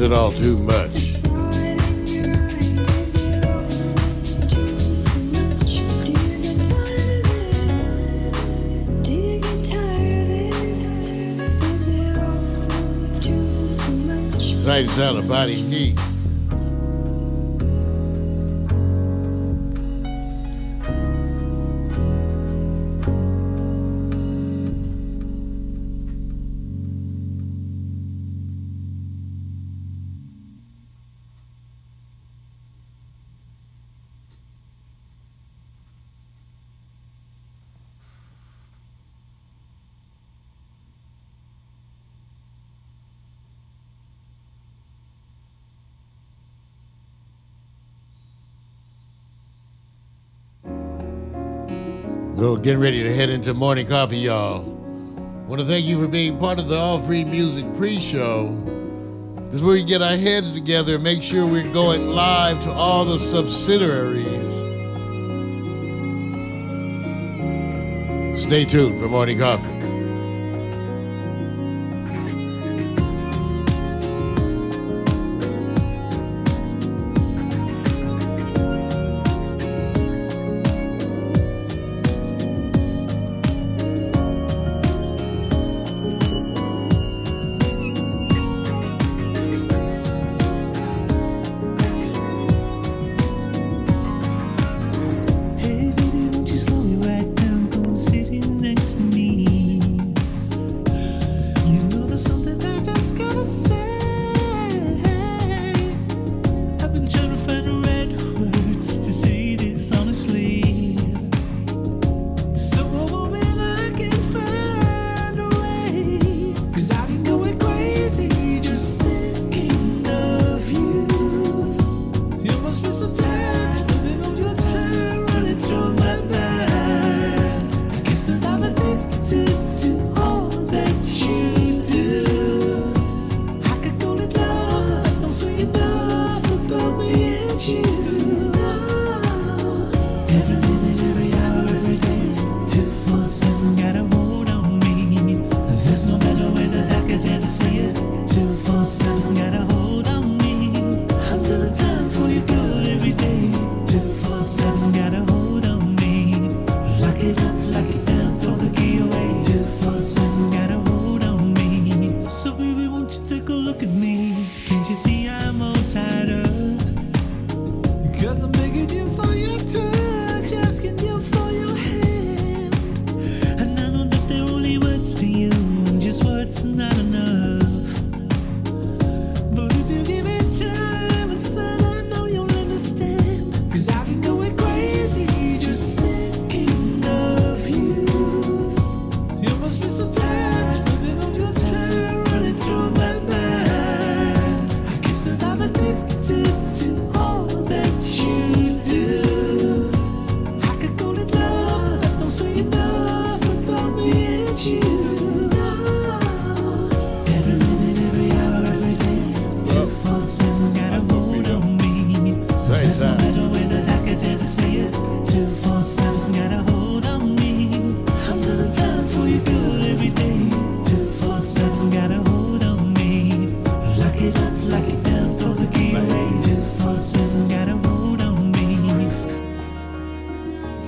Is it all too much? Tonight's out of body heat. We're getting ready to head into morning coffee, y'all. Want to thank you for being part of the All Free Music pre-show. This is where we get our heads together and make sure we're going live to all the subsidiaries. Stay tuned for morning coffee.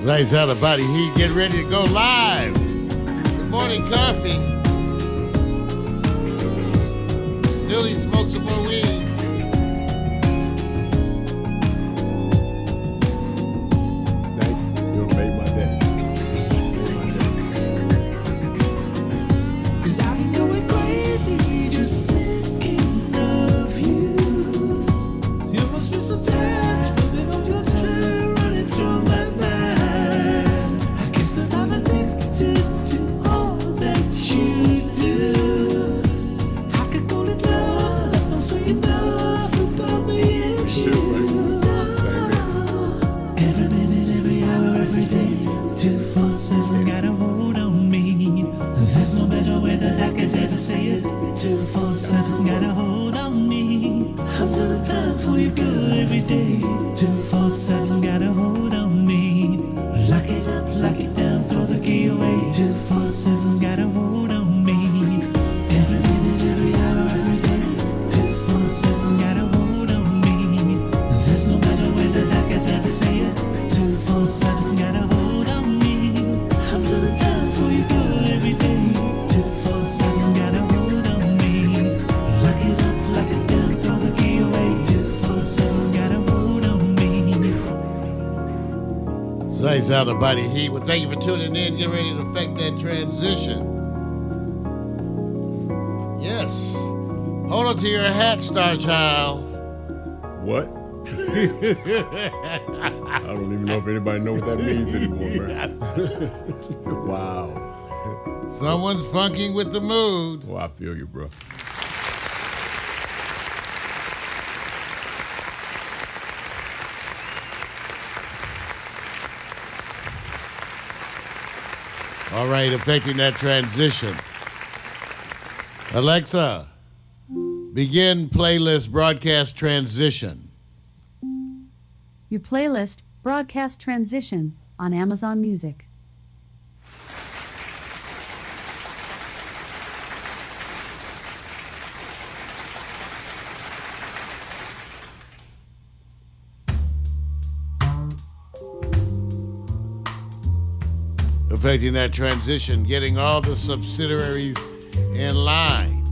Nice out of body heat. Get ready to go live. Good morning coffee. Still need to smoke some more weed. You made my day. Cause I've been going crazy just thinking of you. You must be so tired, spending all your time running through my mind. I guess that I'm addicted to all that you do. I could call it love, that don't say enough about me and you. Every minute, every hour, every day, 247 got a hold on me. There's no better way that I could ever say it. 247 got a hold on me. I'm doing time for you good every day. 247 got a hold on me. Lock it up, lock it down, throw the key away. 247 got a hold on me. Every minute, every hour, every day. 247 Praise out the body heat. Well, thank you for tuning in. Get ready to affect that transition. Yes. Hold on to your hat, Star Child. What? I don't even know if anybody knows what that means anymore, man. Wow. Someone's funking with the mood. Oh, I feel you, bro. All right, affecting that transition. Alexa, begin playlist broadcast transition. Your playlist, Broadcast Transition, on Amazon Music. Affecting that transition, getting all the subsidiaries in line.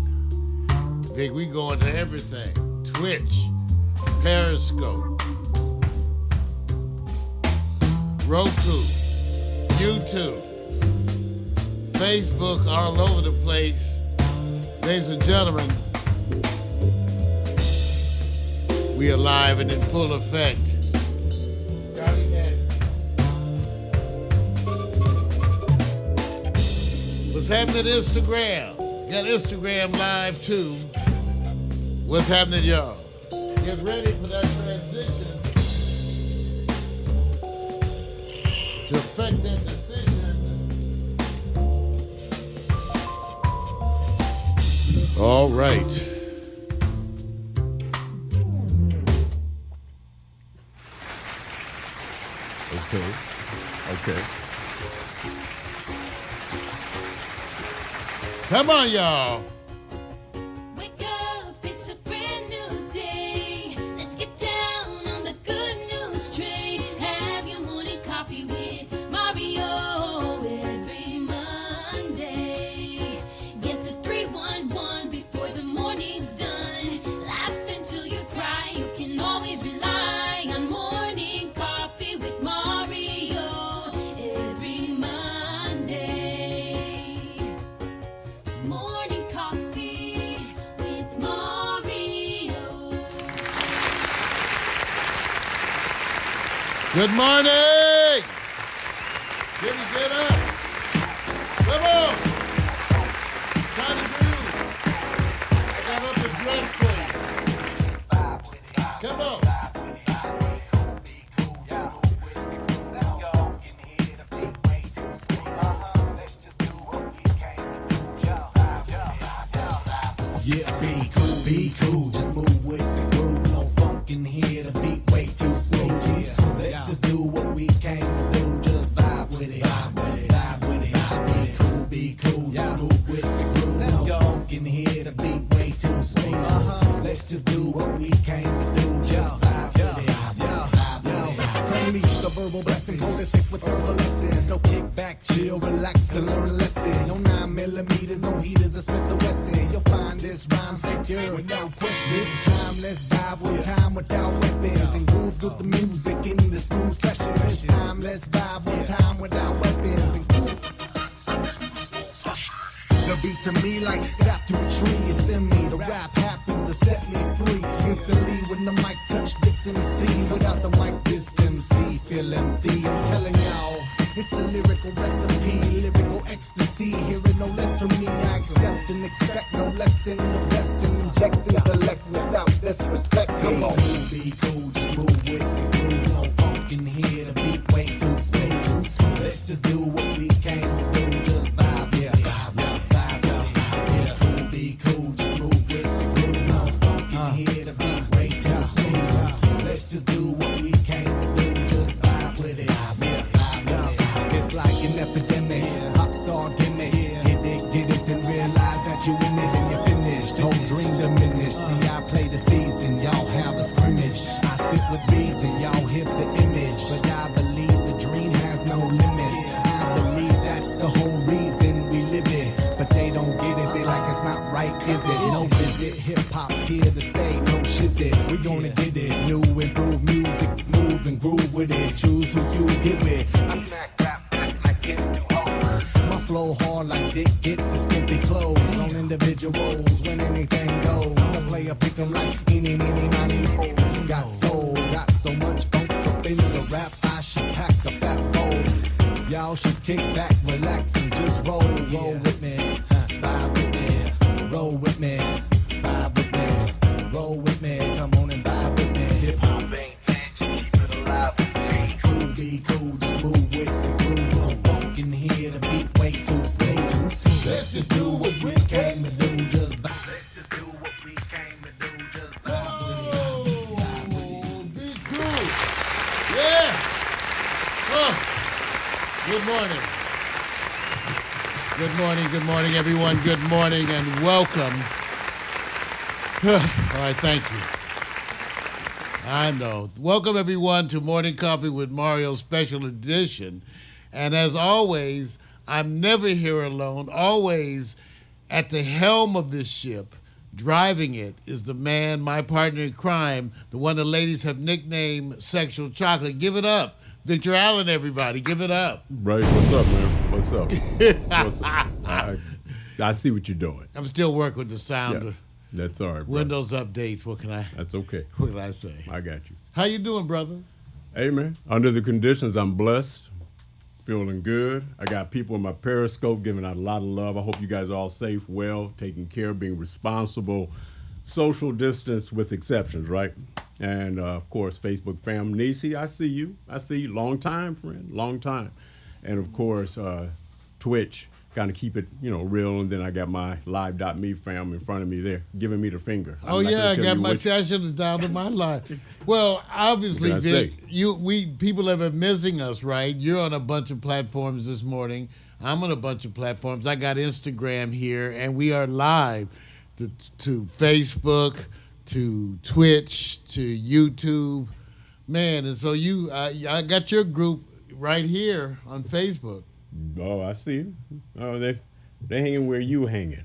Big, we go into everything. Twitch, Periscope, Roku, YouTube, Facebook, all over the place. Ladies and gentlemen, we are live and in full effect. Starting at what's happening at Instagram? Got Instagram live too. What's happening, y'all? Get ready for that transition to affect that decision. All right. Okay. Come on, y'all. Wake up, it's a brand new day. Let's get down on the good news train. Have your morning coffee with Mario every Monday. Get the 311 before the morning's done. Laugh until you cry. You can always rely on morning coffee with Mario every Monday. Morning coffee with Mario. Good morning. Get up. Come on. Time to groove. I got up and dressed for you. Come on. Yeah, be cool, just move with the groove. No funk in here, the beat way too smooth. Yeah, let's just do what we came to do. Just vibe with it, vibe with it, vibe with it. Be cool, just move with the groove. No funk in here, the beat way too smooth. Let's just do what we came to do. Just vibe with it, vibe with it. Unleash the verbal blessing, hold it thick with herbal lessons. So kick back, chill, relax, and learn a lesson. No 9mm, no heaters, a Smith & Wesson. You'll find this rhyme secure without question. This time, let's vibe with time without weapons and groove through the music in the smooth session. This time, let's vibe with time without weapons and groove. The beat to me like sap to a tree. It's in me. The rap happens to set me free. Instantly when the mic touch this MC. Without the mic, this MC feel empty. I'm telling y'all, it's the lyrical recipe, lyrical ecstasy. Hearing no less from me, I accept and expect no less than the best and inject intellect without disrespect. Come on, be cool, just move with the groove. No funk in here, the beat way too smooth. Let's just do what we came to do. Just vibe, yeah, vibe, yeah. Cool, be cool, just move with the groove. No funk in here, the beat way too smooth. Let's just do what we came to do. Just vibe with it, yeah. It's like an epidemic, pop star gimmick. Get it, then realize that you in it and you're finished. Whole dream diminished. See, I play the season, y'all have a scrimmage. individuals when anything goes. A player pick 'em like eeny, meeny, miny, mo. Got soul, got so much funk up in the rap, I should pack a fat bowl. Y'all should kick back, relax, and just roll with me, vibe with me, roll with me, vibe with me, roll with me, come on and vibe with me. Hip hop ain't dead, just keep it alive with me. Cool, be cool, just move with the groove. No funk in here, the beat way too slow. Let's just do what we came to do, just vibe. Let's just do what we came to do, just vibe with it. Vibe with it. Be cool. Yeah. Oh. Good morning. Good morning, everyone. Good morning and welcome. All right, thank you. I know. Welcome, everyone, to Morning Coffee with Mario Special Edition. And as always, I'm never here alone. Always at the helm of this ship, driving it, is the man, my partner in crime, the one the ladies have nicknamed Sexual Chocolate. Give it up. Victor Allen, everybody. Give it up. Right, what's up, man? What's up? What's up? I see what you're doing. I'm still working with the sound. Yeah, that's all right, bro. Windows updates. What can I say? I got you. How you doing, brother? Hey, man, under the conditions, I'm blessed, feeling good. I got people in my Periscope giving out a lot of love. I hope you guys are all safe, well, taking care, being responsible, social distance with exceptions, right? And, of course, Facebook fam. Nisi, I see you. Long time, friend. Long time. And, of course, Twitch, kind of keep it, real. And then I got my live.me fam in front of me there, giving me the finger. Oh, yeah, I got I should have downloaded my live. Well, obviously, Vic, people have been missing us, right? You're on a bunch of platforms this morning. I'm on a bunch of platforms. I got Instagram here, and we are live to Facebook, to Twitch, to YouTube. Man, and so I got your group right here on Facebook. Oh, I see. Oh, they hanging where you hanging.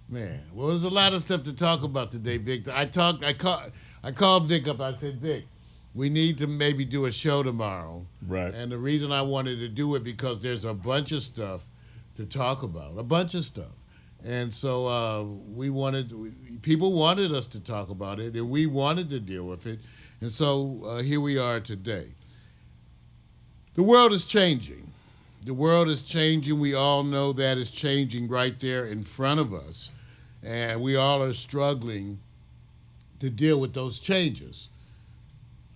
Man, well, there's a lot of stuff to talk about today, Vic. I called Vic up. I said, Vic, we need to maybe do a show tomorrow. Right. And the reason I wanted to do it because there's a bunch of stuff to talk about, a bunch of stuff. And so people wanted us to talk about it, and we wanted to deal with it. And so here we are today. The world is changing. The world is changing. We all know that it's changing right there in front of us. And we all are struggling to deal with those changes.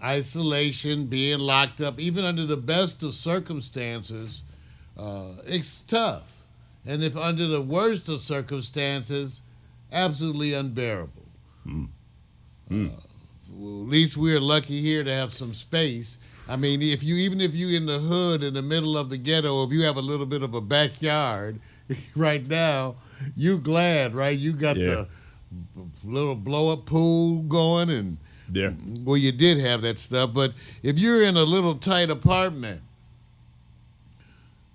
Isolation, being locked up, even under the best of circumstances, it's tough. And if under the worst of circumstances, absolutely unbearable. Well, at least we're lucky here to have some space. I mean, even if you're in the hood, in the middle of the ghetto, if you have a little bit of a backyard, right now, you glad, right? You got the little blow-up pool going, and well, you did have that stuff. But if you're in a little tight apartment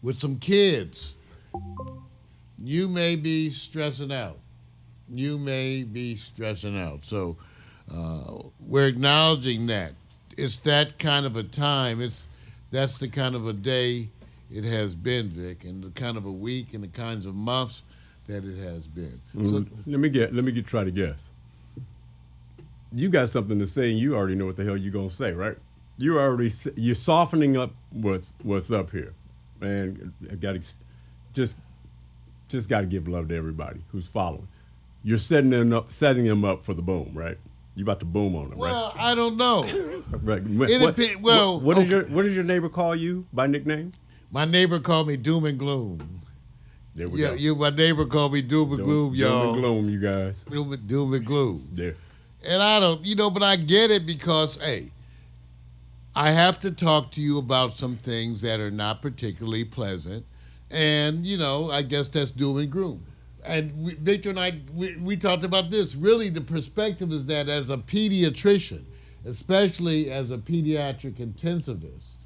with some kids, you may be stressing out. So we're acknowledging that. It's that kind of a time. That's the kind of a day it has been, Vic, and the kind of a week and the kinds of months that it has been. So, let me try to guess. You got something to say, and you already know what the hell you're gonna say, right? You're softening up what's up here, and I got to just got to give love to everybody who's following. You're setting them up for the boom, right? You about to boom on them, right? Well, I don't know. Right. What does your neighbor call you by nickname? My neighbor called me Doom and Gloom. There we go. My neighbor called me Doom and Gloom, y'all. Doom and Gloom, you guys. Doom and Gloom. There. And I don't, but I get it because, hey, I have to talk to you about some things that are not particularly pleasant. And, I guess that's doom and gloom. And Victor and I, we talked about this. Really, the perspective is that as a pediatrician, especially as a pediatric intensivist,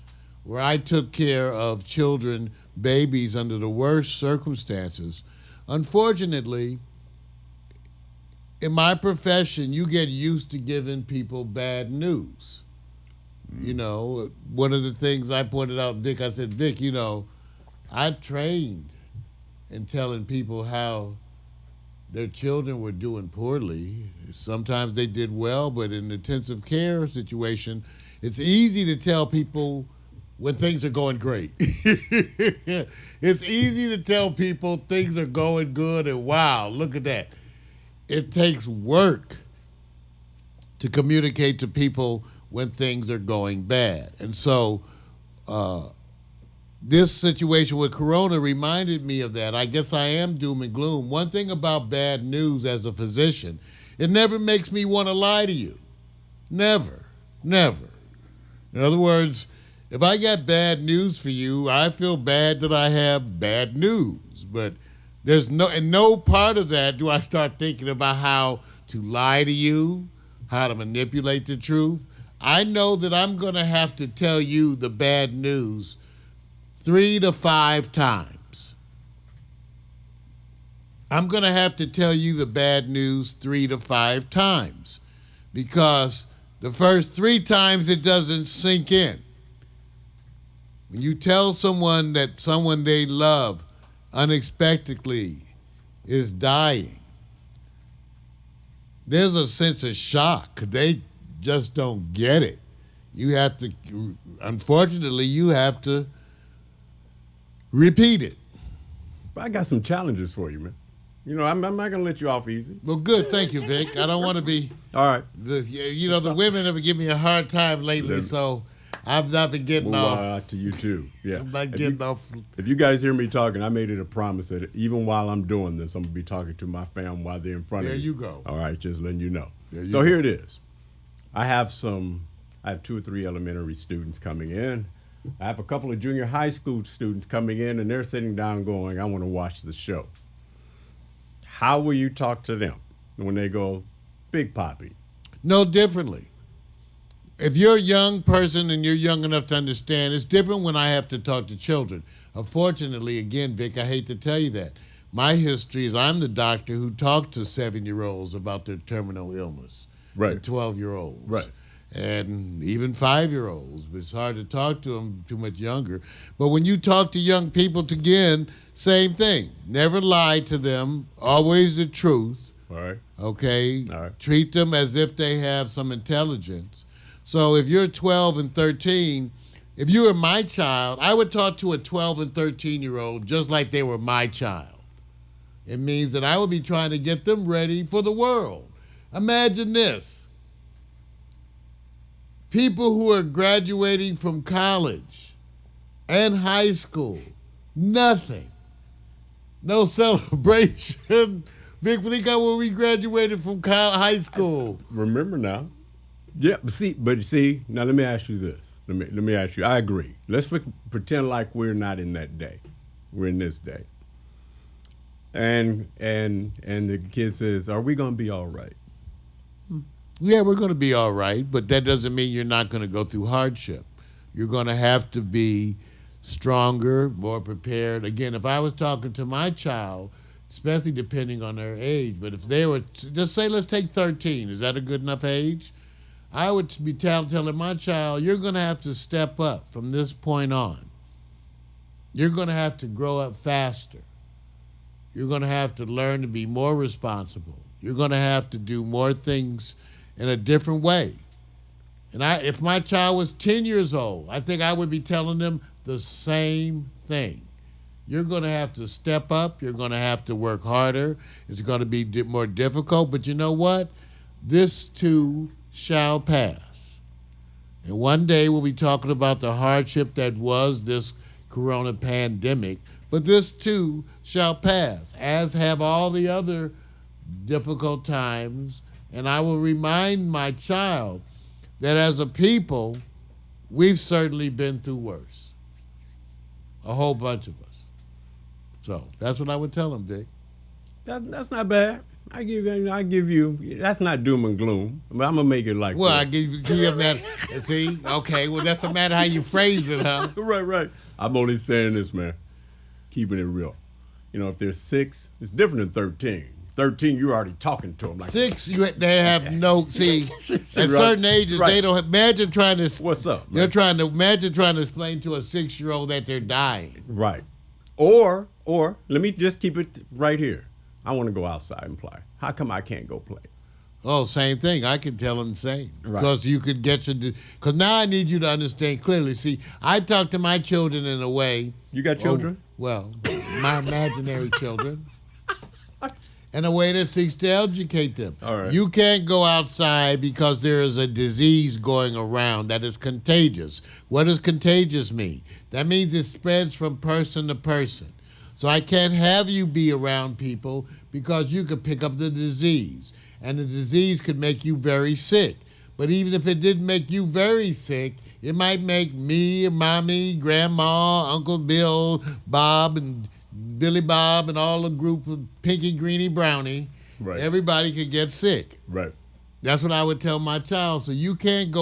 where I took care of children, babies under the worst circumstances, unfortunately, in my profession, you get used to giving people bad news. One of the things I pointed out, Vic, I said, Vic, I trained in telling people how their children were doing poorly. Sometimes they did well, but in the intensive care situation, it's easy to tell people when things are going great. It's easy to tell people things are going good and wow, look at that. It takes work to communicate to people when things are going bad. And so this situation with Corona reminded me of that. I guess I am doom and gloom. One thing about bad news as a physician, it never makes me want to lie to you. Never. Never. In other words, if I got bad news for you, I feel bad that I have bad news. But there's no part of that do I start thinking about how to lie to you, how to manipulate the truth. I know that I'm going to have to tell you the bad news 3 to 5 times. I'm going to have to tell you the bad news 3 to 5 times because the first 3 times it doesn't sink in. When you tell someone that someone they love unexpectedly is dying, there's a sense of shock. They just don't get it. You have to, unfortunately, you have to repeat it. But I got some challenges for you, man. You know, I'm not going to let you off easy. Well, good. Thank you, Vic. I don't want to be, All right. the women have been giving me a hard time lately, so I've not been getting Move off. on to you, too. Yeah. I'm not getting off. If you guys hear me talking, I made it a promise that even while I'm doing this, I'm going to be talking to my fam while they're in front There of me. you go. All right, just letting you know. There you So go. here it is. I have 2 or 3 elementary students coming in. I have a couple of junior high school students coming in, and they're sitting down going, I want to watch the show. How will you talk to them when they go, Big Papi? No differently. If you're a young person and you're young enough to understand, it's different when I have to talk to children. Unfortunately, again, Vic, I hate to tell you that. My history is I'm the doctor who talked to 7-year-olds about their terminal illness. Right. And 12-year-olds. Right. And even 5-year-olds. But it's hard to talk to them too much younger. But when you talk to young people, again, same thing. Never lie to them. Always the truth. All right. Okay? All right. Treat them as if they have some intelligence. So if you're 12 and 13, if you were my child, I would talk to a 12 and 13-year-old just like they were my child. It means that I would be trying to get them ready for the world. Imagine this. People who are graduating from college and high school, nothing. No celebration. Vic, think of when we graduated from high school. Remember now. Yeah, but see, now let me ask you this. Let me ask you. I agree. Let's pretend like we're not in that day. We're in this day. And the kid says, "Are we gonna be all right?" Yeah, we're going to be all right, but that doesn't mean you're not going to go through hardship. You're going to have to be stronger, more prepared. Again, if I was talking to my child, especially depending on their age, but if they were, just say, let's take 13. Is that a good enough age? I would be telling my child, you're going to have to step up from this point on. You're going to have to grow up faster. You're going to have to learn to be more responsible. You're going to have to do more things in a different way. And if my child was 10 years old, I think I would be telling them the same thing. You're going to have to step up. You're going to have to work harder. It's going to be more difficult. But you know what? This too shall pass. And one day we'll be talking about the hardship that was this corona pandemic. But this too shall pass, as have all the other difficult times. And I will remind my child that as a people, we've certainly been through worse. A whole bunch of us. So that's what I would tell him, Dick. That's not bad. I give you. That's not doom and gloom. But I'm gonna make it like. Well, that. I give him that. See, okay. Well, that's no matter how you phrase it, huh? Right. I'm only saying this, man. Keeping it real. You know, if there's 6, it's different than 13. 13, you're already talking to them like 6. They have no. See, at Right. certain ages, Right. they don't. Imagine trying to. What's up? They're Man? trying to explain to a 6-year-old that they're dying. Right. Or let me just keep it right here. I want to go outside and play. How come I can't go play? Oh, same thing. I can tell them the same. Right. Because you could get your... Because now I need you to understand clearly. See, I talk to my children in a way... You got children? Well, my imaginary children. In a way that seeks to educate them. All right. You can't go outside because there is a disease going around that is contagious. What does contagious mean? That means it spreads from person to person. So I can't have you be around people because you could pick up the disease. And the disease could make you very sick. But even if it didn't make you very sick, it might make me, mommy, grandma, Uncle Bill, Bob, and Billy Bob, and all the group of Pinky, Greenie, Brownie. Right. Everybody could get sick. Right. That's what I would tell my child. So you can't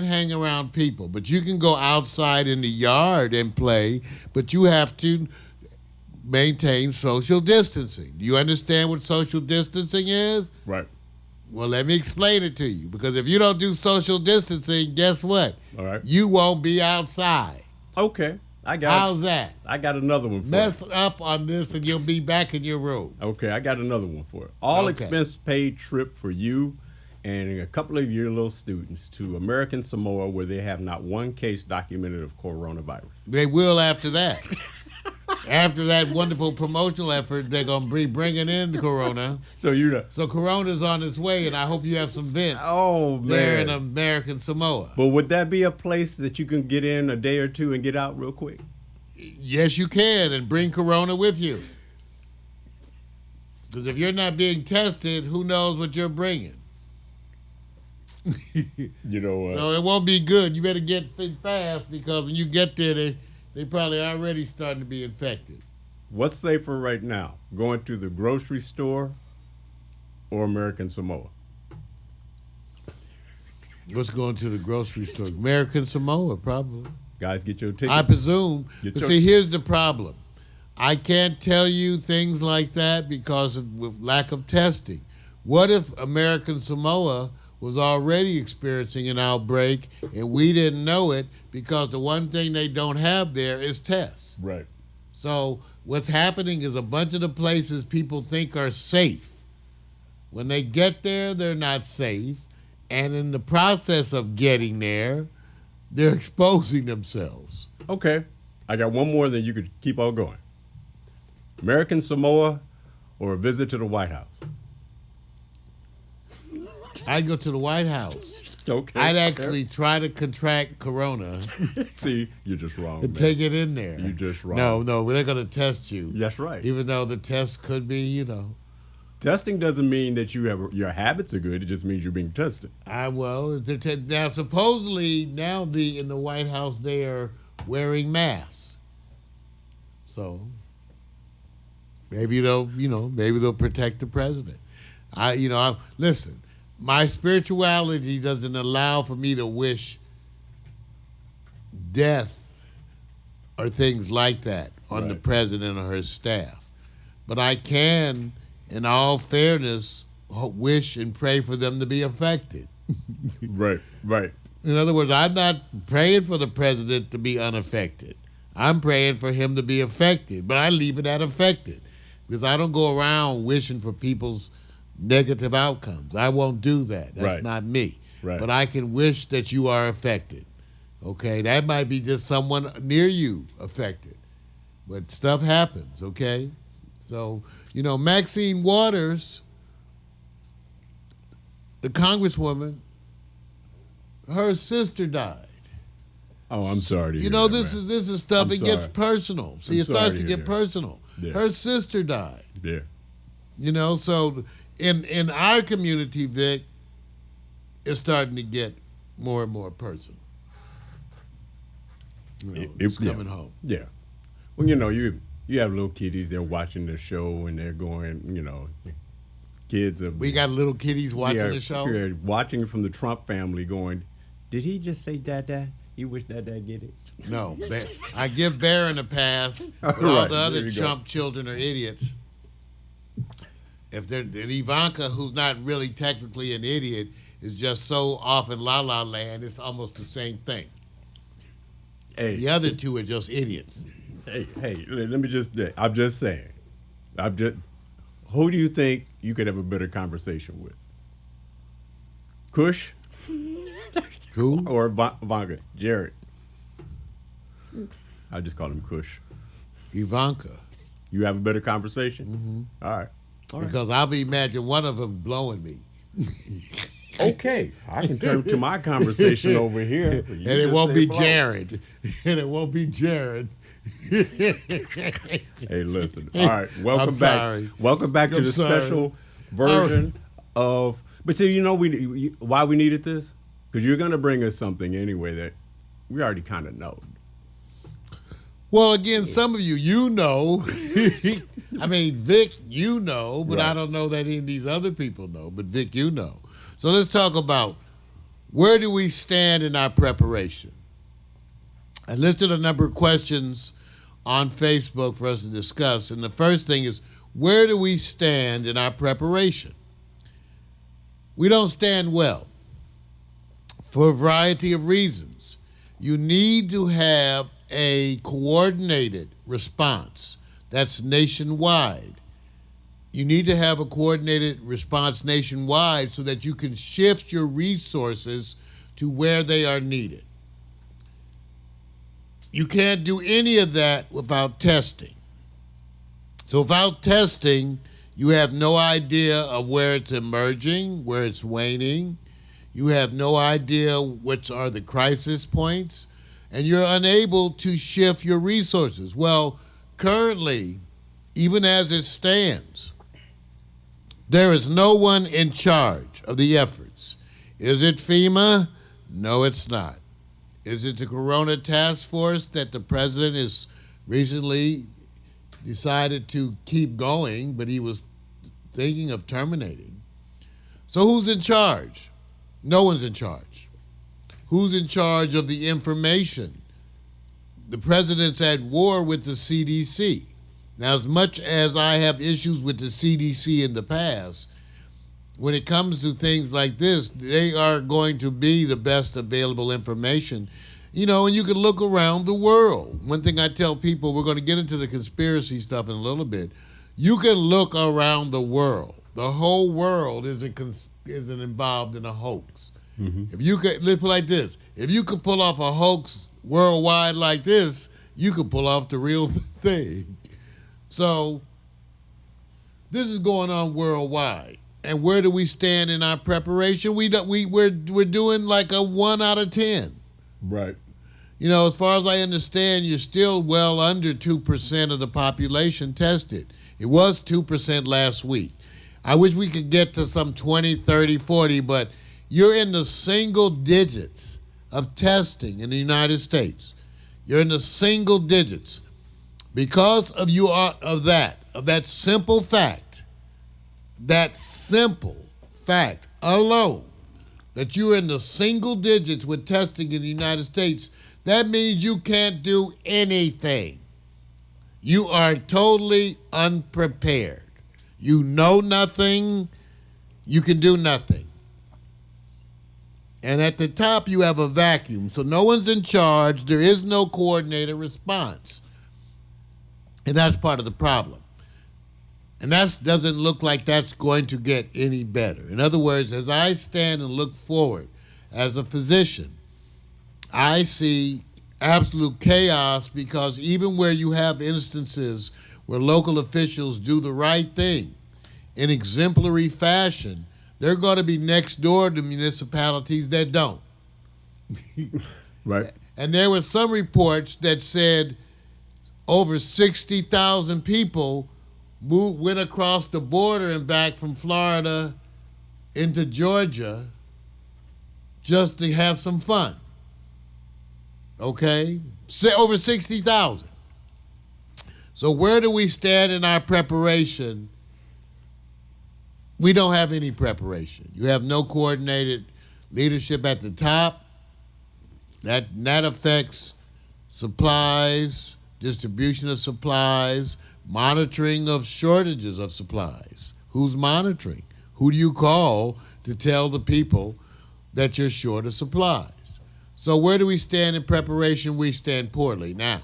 hang around people, but you can go outside in the yard and play, but you have to maintain social distancing. Do you understand what social distancing is? Right. Well, let me explain it to you, because if you don't do social distancing, guess what? All right. You won't be outside. Okay. I got How's that? I got another one for Mess you. up on this and you'll be back in your room. Okay, I got another one for it. All Okay. expense paid trip for you and a couple of your little students to American Samoa, where they have not one case documented of coronavirus. They will after that. After that wonderful promotional effort, they're going to be bringing in the corona. So you know. So corona's on its way, and I hope you have some vents Oh man. there in American Samoa. But would that be a place that you can get in a day or two and get out real quick? Yes, you can, and bring corona with you. Because if you're not being tested, who knows what you're bringing? You know what? So it won't be good. You better get fit fast, because when you get there, they probably already starting to be infected. What's safer right now? Going to the grocery store or American Samoa? What's going to the grocery store? American Samoa, probably. Guys, get your ticket. I presume. Get But your- see, here's the problem. I can't tell you things like that because of lack of testing. What if American Samoa was already experiencing an outbreak and we didn't know it, because the one thing they don't have there is tests? Right. So what's happening is a bunch of the places people think are safe, when they get there, they're not safe. And in the process of getting there, they're exposing themselves. Okay. I got one more, then you could keep on going. American Samoa or a visit to the White House? I'd go to the White House. Okay. I'd actually try to contract corona See, you're just wrong. and man. take it in there. You're just wrong. No, they're going to test you. That's right. Even though the test could be, Testing doesn't mean that your habits are good. It just means you're being tested. now supposedly now in the White House they are wearing masks. So maybe they'll protect the president. Listen, my spirituality doesn't allow for me to wish death or things like that on the Right. president or his staff. But I can, in all fairness, wish and pray for them to be affected. Right. Right. In other words, I'm not praying for the president to be unaffected. I'm praying for him to be affected, but I leave it at affected, because I don't go around wishing for people's negative outcomes. I won't do that. That's Right. not me. Right. But I can wish that you are affected. Okay? That might be just someone near you affected. But stuff happens, okay? So, Maxine Waters, the congresswoman, her sister died. Oh, I'm sorry to hear that, This man. is stuff. I'm It gets sorry. personal. See, I'm it starts sorry to to get hear that. personal. Yeah. Her sister died. Yeah. So in our community, Vic, it's starting to get more and more personal. It's coming home. Yeah. Well, you have little kiddies. They're watching the show and they're going. Kids are. We got little kiddies watching the show. They're watching from the Trump family, going, "Did he just say Dada? You wish Dada get it?" No, I give Barron a pass. But all Right, the there other you go. Trump children are idiots. And Ivanka, who's not really technically an idiot, is just so off in La La Land, it's almost the same thing. Hey, The other two are just idiots. hey, let me just. I'm just saying. Who do you think you could have a better conversation with? Kush Who? or Ivanka? Jared. I just call him Kush. Ivanka. You have a better conversation? Mm-hmm. All right. Because I'll be imagining one of them blowing me. Okay. I can turn to my conversation over here. And it won't be Jared. And it won't be Jared. Hey, listen. All right. Welcome I'm back. sorry. Welcome back to I'm the sorry. special version of. But see, you know why we needed this? Because you're going to bring us something anyway that we already kind of know. Well, again, some of you know. I mean, Vic, you know, but I Right. don't know that any of these other people know. But Vic, you know. So let's talk about where do we stand in our preparation. I listed a number of questions on Facebook for us to discuss. And the first thing is, where do we stand in our preparation? We don't stand well for a variety of reasons. You need to have a coordinated response that's nationwide. You need to have a coordinated response nationwide so that you can shift your resources to where they are needed. You can't do any of that without testing. So without testing, you have no idea of where it's emerging, where it's waning. You have no idea which are the crisis points, and you're unable to shift your resources. Well, currently, even as it stands, there is no one in charge of the efforts. Is it FEMA? No, it's not. Is it the Corona Task Force that the president has recently decided to keep going, but he was thinking of terminating? So who's in charge? No one's in charge. Who's in charge of the information? The president's at war with the CDC. Now, as much as I have issues with the CDC in the past, when it comes to things like this, they are going to be the best available information. You know, and you can look around the world. One thing I tell people, we're going to get into the conspiracy stuff in a little bit. You can look around the world. The whole world isn't involved in a hoax. Mm-hmm. If you could, let's put it like this, if you could pull off a hoax worldwide like this, you could pull off the real thing. So this is going on worldwide. And where do we stand in our preparation? We're doing like a 1 out of 10. Right. You know, as far as I understand, you're still well under 2% of the population tested. It was 2% last week. I wish we could get to some 20, 30, 40, but you're in the single digits of testing in the United States. You're in the single digits. Because of that simple fact alone, that you're in the single digits with testing in the United States, that means you can't do anything. You are totally unprepared. You know nothing. You can do nothing. And at the top, you have a vacuum. So no one's in charge. There is no coordinated response. And that's part of the problem. And that doesn't look like that's going to get any better. In other words, as I stand and look forward as a physician, I see absolute chaos, because even where you have instances where local officials do the right thing in exemplary fashion, they're going to be next door to municipalities that don't. Right. And there were some reports that said over 60,000 people went across the border and back from Florida into Georgia just to have some fun. Okay? Over 60,000. So where do we stand in our preparation? We don't have any preparation. You have no coordinated leadership at the top. That affects supplies, distribution of supplies, monitoring of shortages of supplies. Who's monitoring? Who do you call to tell the people that you're short of supplies? So where do we stand in preparation? We stand poorly. Now,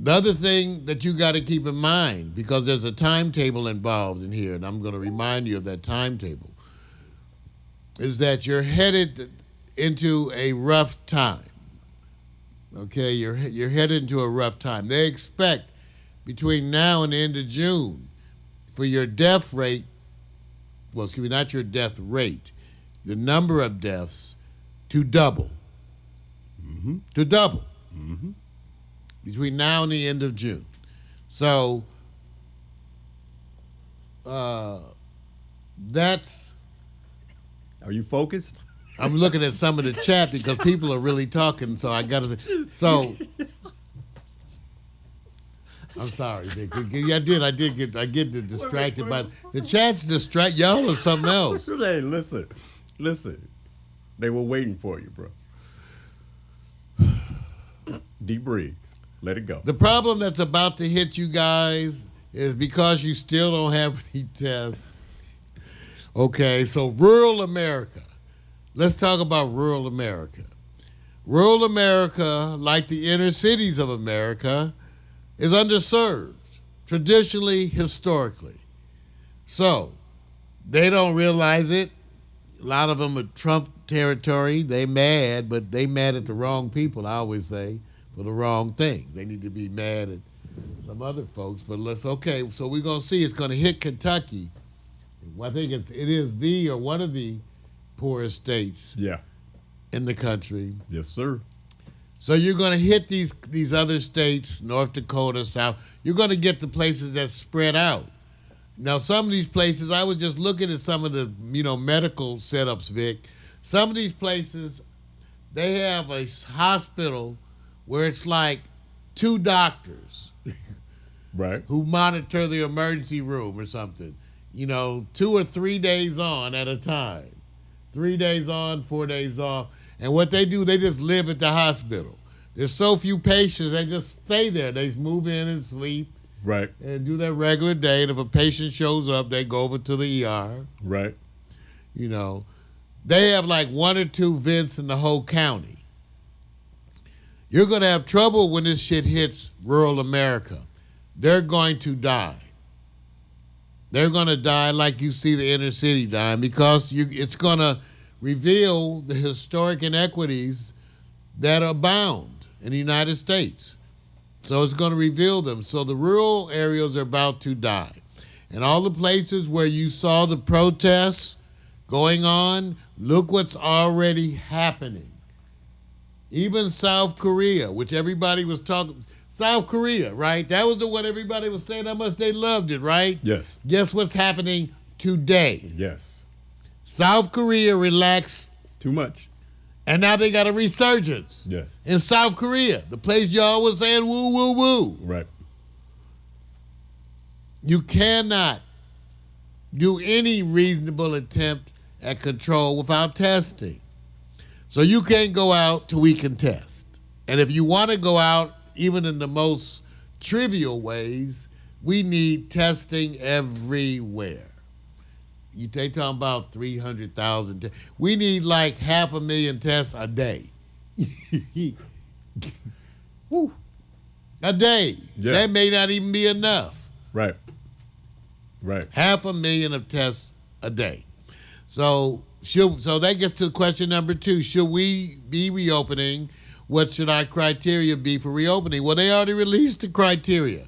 The other thing that you got to keep in mind, because there's a timetable involved in here, and I'm going to remind you of that timetable, is that you're headed into a rough time. Okay, you're headed into a rough time. They expect between now and the end of June for your death rate, well, excuse me, not your death rate, the number of deaths to double. Mm-hmm. To double. Mm-hmm. Between now and the end of June. So that's, Are you focused? I'm looking at some of the chat because people are really talking, so I gotta say, so I'm sorry, Nick. I get distracted by the chat's distract y'all or something else. Hey, listen. They were waiting for you, bro. Deep breathe. Let it go. The problem that's about to hit you guys is because you still don't have any tests. Okay, so rural America. Let's talk about rural America. Rural America, like the inner cities of America, is underserved, traditionally, historically. So, they don't realize it. A lot of them are Trump territory. They mad, but they mad at the wrong people, I always say, for the wrong things. They need to be mad at some other folks. But okay, so we're going to see it's going to hit Kentucky. I think it is the or one of the poorest states Yeah. in the country. Yes, sir. So you're going to hit these other states, North Dakota, South. You're going to get the places that spread out. Now, some of these places, I was just looking at some of the medical setups, Vic. Some of these places, they have a hospital where it's like 2 doctors Right. who monitor the emergency room or something. 2 or 3 days on at a time. 3 days on, 4 days off. And what they do, they just live at the hospital. There's so few patients, they just stay there. They just move in and sleep Right. and do their regular day. And if a patient shows up, they go over to the ER. Right. They have like 1 or 2 vents in the whole county. You're going to have trouble when this shit hits rural America. They're going to die. They're going to die like you see the inner city dying because it's going to reveal the historic inequities that abound in the United States. So it's going to reveal them. So the rural areas are about to die. And all the places where you saw the protests going on, look what's already happening. Even South Korea, which everybody was talking, South Korea, right? That was the one everybody was saying how much they loved it, right? Yes. Guess what's happening today? Yes. South Korea relaxed, Too much. and now they got a resurgence Yes. in South Korea, the place y'all was saying woo, woo, woo. Right. You cannot do any reasonable attempt at control without testing. So you can't go out till we can test. And if you want to go out, even in the most trivial ways, we need testing everywhere. They talking about 300,000. We need like 500,000 tests a day. Woo. A day. Yeah. That may not even be enough. Right. Right. 500,000 of tests a day. So that gets to question number 2. Should we be reopening? What should our criteria be for reopening? Well, they already released the criteria.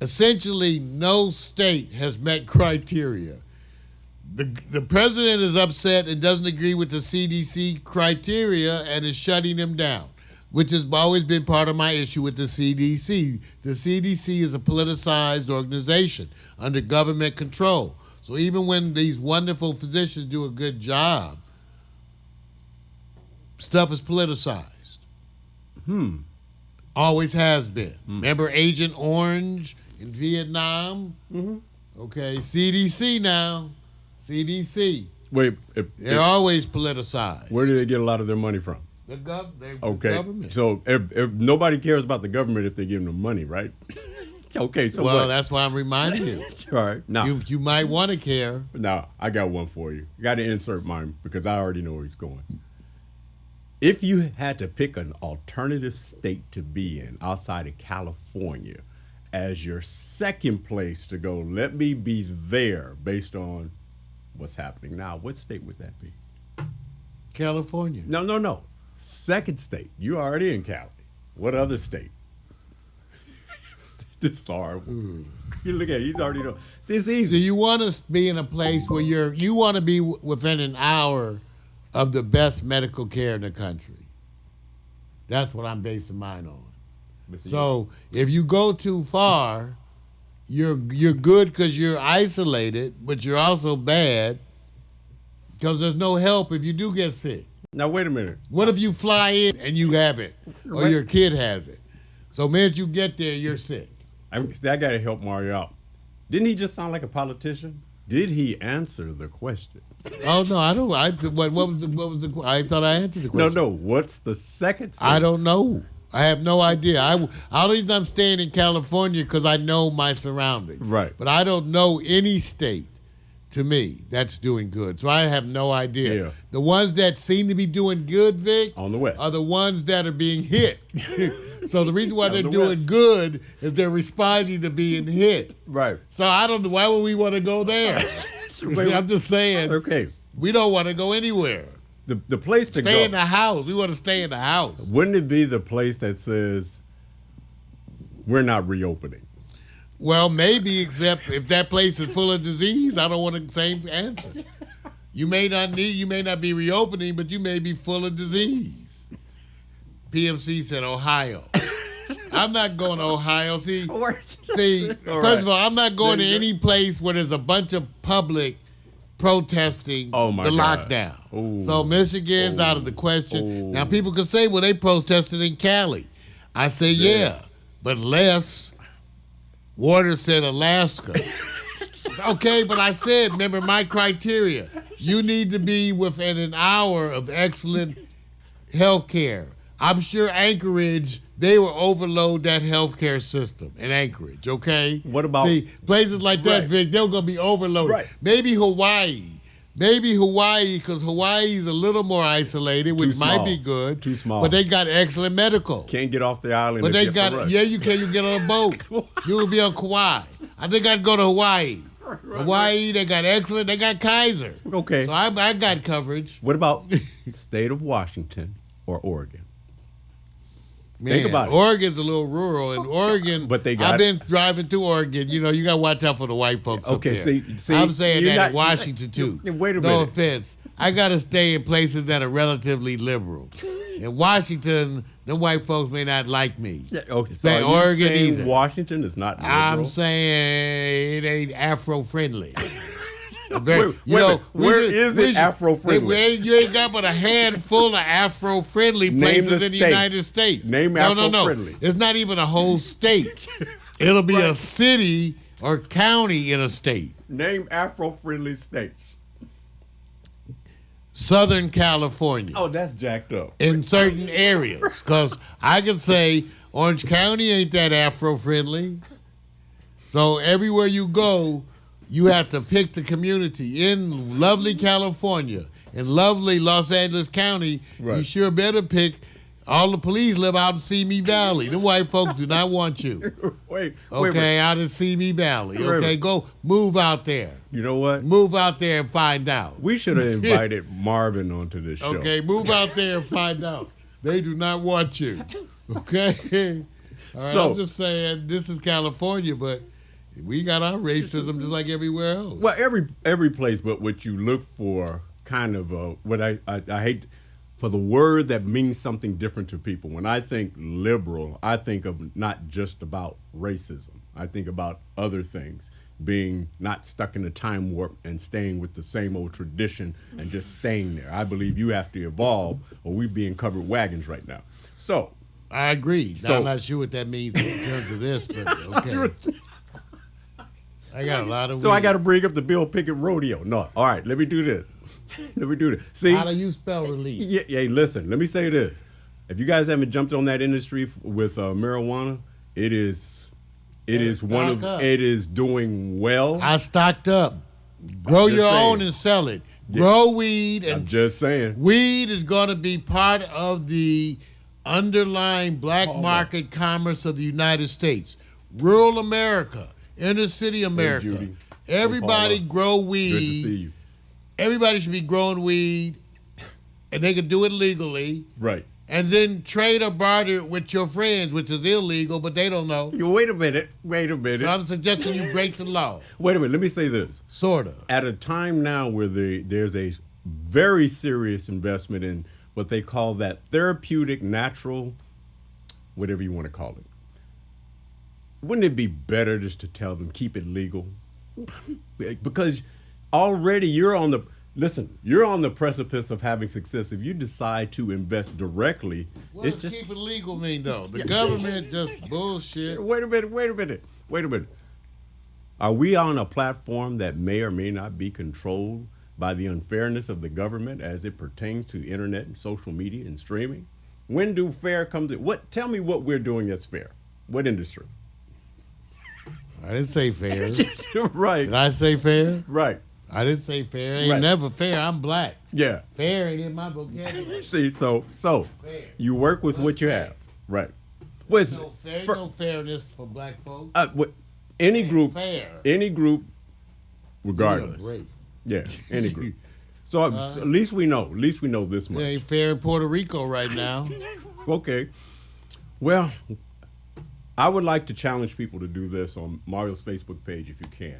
Essentially, no state has met criteria. The president is upset and doesn't agree with the CDC criteria and is shutting them down, which has always been part of my issue with the CDC. The CDC is a politicized organization under government control. So even when these wonderful physicians do a good job, stuff is politicized. Always has been. Remember Agent Orange in Vietnam? Okay, CDC now. CDC. Wait. They're always politicized. Where do they get a lot of their money from? The Okay. government. So if nobody cares about the government if they give them money, right? Okay. So Well, what? that's why I'm reminding you. All right. Now, You might want to care. I got one for you. Got to insert mine because I already know where he's going. If you had to pick an alternative state to be in outside of California as your second place to go, let me be there based on what's happening now, what state would that be? California. No. Second state. You already in Cali. What other state? Just sorry. You look at it, he's already know. See, it's So easy. you want to be in a place where you want to be within an hour of the best medical care in the country. That's what I'm basing mine on. So if you go too far, you're good because you're isolated, but you're also bad because there's no help if you do get sick. Now wait a minute. What if you fly in and you have it, or Right. your kid has it? So the minute you get there, you're sick. I got to help Mario out. Didn't he just sound like a politician? Did he answer the question? Oh no, I don't. What was the? I thought I answered the question. No. What's the second state? I don't know. I have no idea. All reason I'm staying in California because I know my surroundings. Right. But I don't know any state, to me, that's doing good. So I have no idea. Yeah. The ones that seem to be doing good, Vic, On the West. are the ones that are being hit. So the reason why On they're the doing West. good is they're responding to being hit. Right. So I don't know. Why would we want to go there? You see, I'm just saying. Okay. We don't want to go anywhere. The place to Stay go. in the house. We want to stay in the house. Wouldn't it be the place that says we're not reopening? Well, maybe, except if that place is full of disease, I don't want the same answer. You may not be reopening, but you may be full of disease. PMC said Ohio. I'm not going to Ohio. See, first of all, I'm not going to any place where there's a bunch of public protesting Oh, my the God. lockdown. Ooh. So Michigan's out of the question. Ooh. Now, people can say, well, they protested in Cali. I say, yeah, but less. Waters said Alaska. Okay, but I said, remember my criteria. You need to be within an hour of excellent health care. I'm sure Anchorage, they will overload that healthcare system in Anchorage, okay? What about- See, places like that, Right. Vic, they're going to be overloaded. Right. Maybe Hawaii, because Hawaii's a little more isolated, which Too might small. be good. Too small. But they got excellent medical. Can't get off the island. But if they you have to got, rush. yeah, you can. You get on a boat. You will be on Kauai. I think I'd go to Hawaii. Hawaii, they got excellent. They got Kaiser. Okay. So I got coverage. What about state of Washington or Oregon? Man, about it. Oregon's a little rural, and Oregon. But they got I've been driving through Oregon. You know, you got to watch out for the white folks. Okay, up there. see, I'm saying you're that not- in Washington too. Wait a No minute. offense. I got to stay in places that are relatively liberal. In Washington, the white folks may not like me. Okay, so Say are you Oregon saying either. Washington is not liberal? I'm saying it ain't Afro-friendly. Wait a minute. Where is it Afro-friendly? You ain't got but a handful of Afro-friendly Name places the in the states. United States. Name No. Afro-friendly. It's not even a whole state. It'll be a city or county in a state. Name Afro-friendly states. Southern California. Oh, that's jacked up. In certain areas. Because I can say Orange County ain't that Afro-friendly. So everywhere you go, you have to pick the community. In lovely California, in lovely Los Angeles County, you Right. sure better pick. All the police live out in Simi Valley. The white folks do not want you. Wait. Okay, out in Simi Valley. Wait a Okay, minute. go move out there. You know what? Move out there and find out. We should have invited Marvin onto this show. Okay, move out there and find out. They do not want you. Okay? All right, So- I'm just saying, this is California, but we got our racism just like everywhere else. Well, every place, but what you look for, kind of what I hate for the word that means something different to people. When I think liberal, I think of not just about racism. I think about other things, being not stuck in a time warp and staying with the same old tradition and just staying there. I believe you have to evolve, or we be in covered wagons right now. So, I agree. Now, So- I'm not sure what that means in terms of this, but okay. I got a lot of so I weed. got to bring up the Bill Pickett rodeo. No, all right, let me do this. Let me do this. See, How do you spell relief? Yeah, listen, let me say this. If you guys haven't jumped on that industry with marijuana, it is stock up. it is doing well. I stocked up. Grow just your saying. own and sell it. Grow weed, I'm and just saying. weed is going to be part of the underlying black market commerce of the United States. Rural America, inner city America. Judy. Everybody Paula. grow Good to weed. see you. Everybody should be growing weed, and they can do it legally. Right. And then trade or barter it with your friends, which is illegal, but they don't know. Wait a minute. Wait a So minute. I'm suggesting you break the law. Wait a minute. Let me say this. Sort of. At a time now where there's a very serious investment in what they call that therapeutic, natural, whatever you want to call it. Wouldn't it be better just to tell them keep it legal? Because already you're on the precipice of having success. If you decide to invest directly, What it's does just keep it legal mean, though? The government just bullshit. Wait a minute. Are we on a platform that may or may not be controlled by the unfairness of the government as it pertains to internet and social media and streaming? When do fair come to tell me what we're doing that's fair? What industry? I didn't say fair. Right. Did I say fair? Right. I didn't say fair. Ain't Right. never fair. I'm black. Yeah. Fair ain't in my vocabulary. See, so Fair. you work with what you have. Right. Well, it's, No, there's for- no fairness for black folks. any Ain't group, fair. regardless. Great. Yeah, any group. So at least we know. At least we know this much. It ain't fair in Puerto Rico right now. Okay. Well, I would like to challenge people to do this on Mario's Facebook page if you can.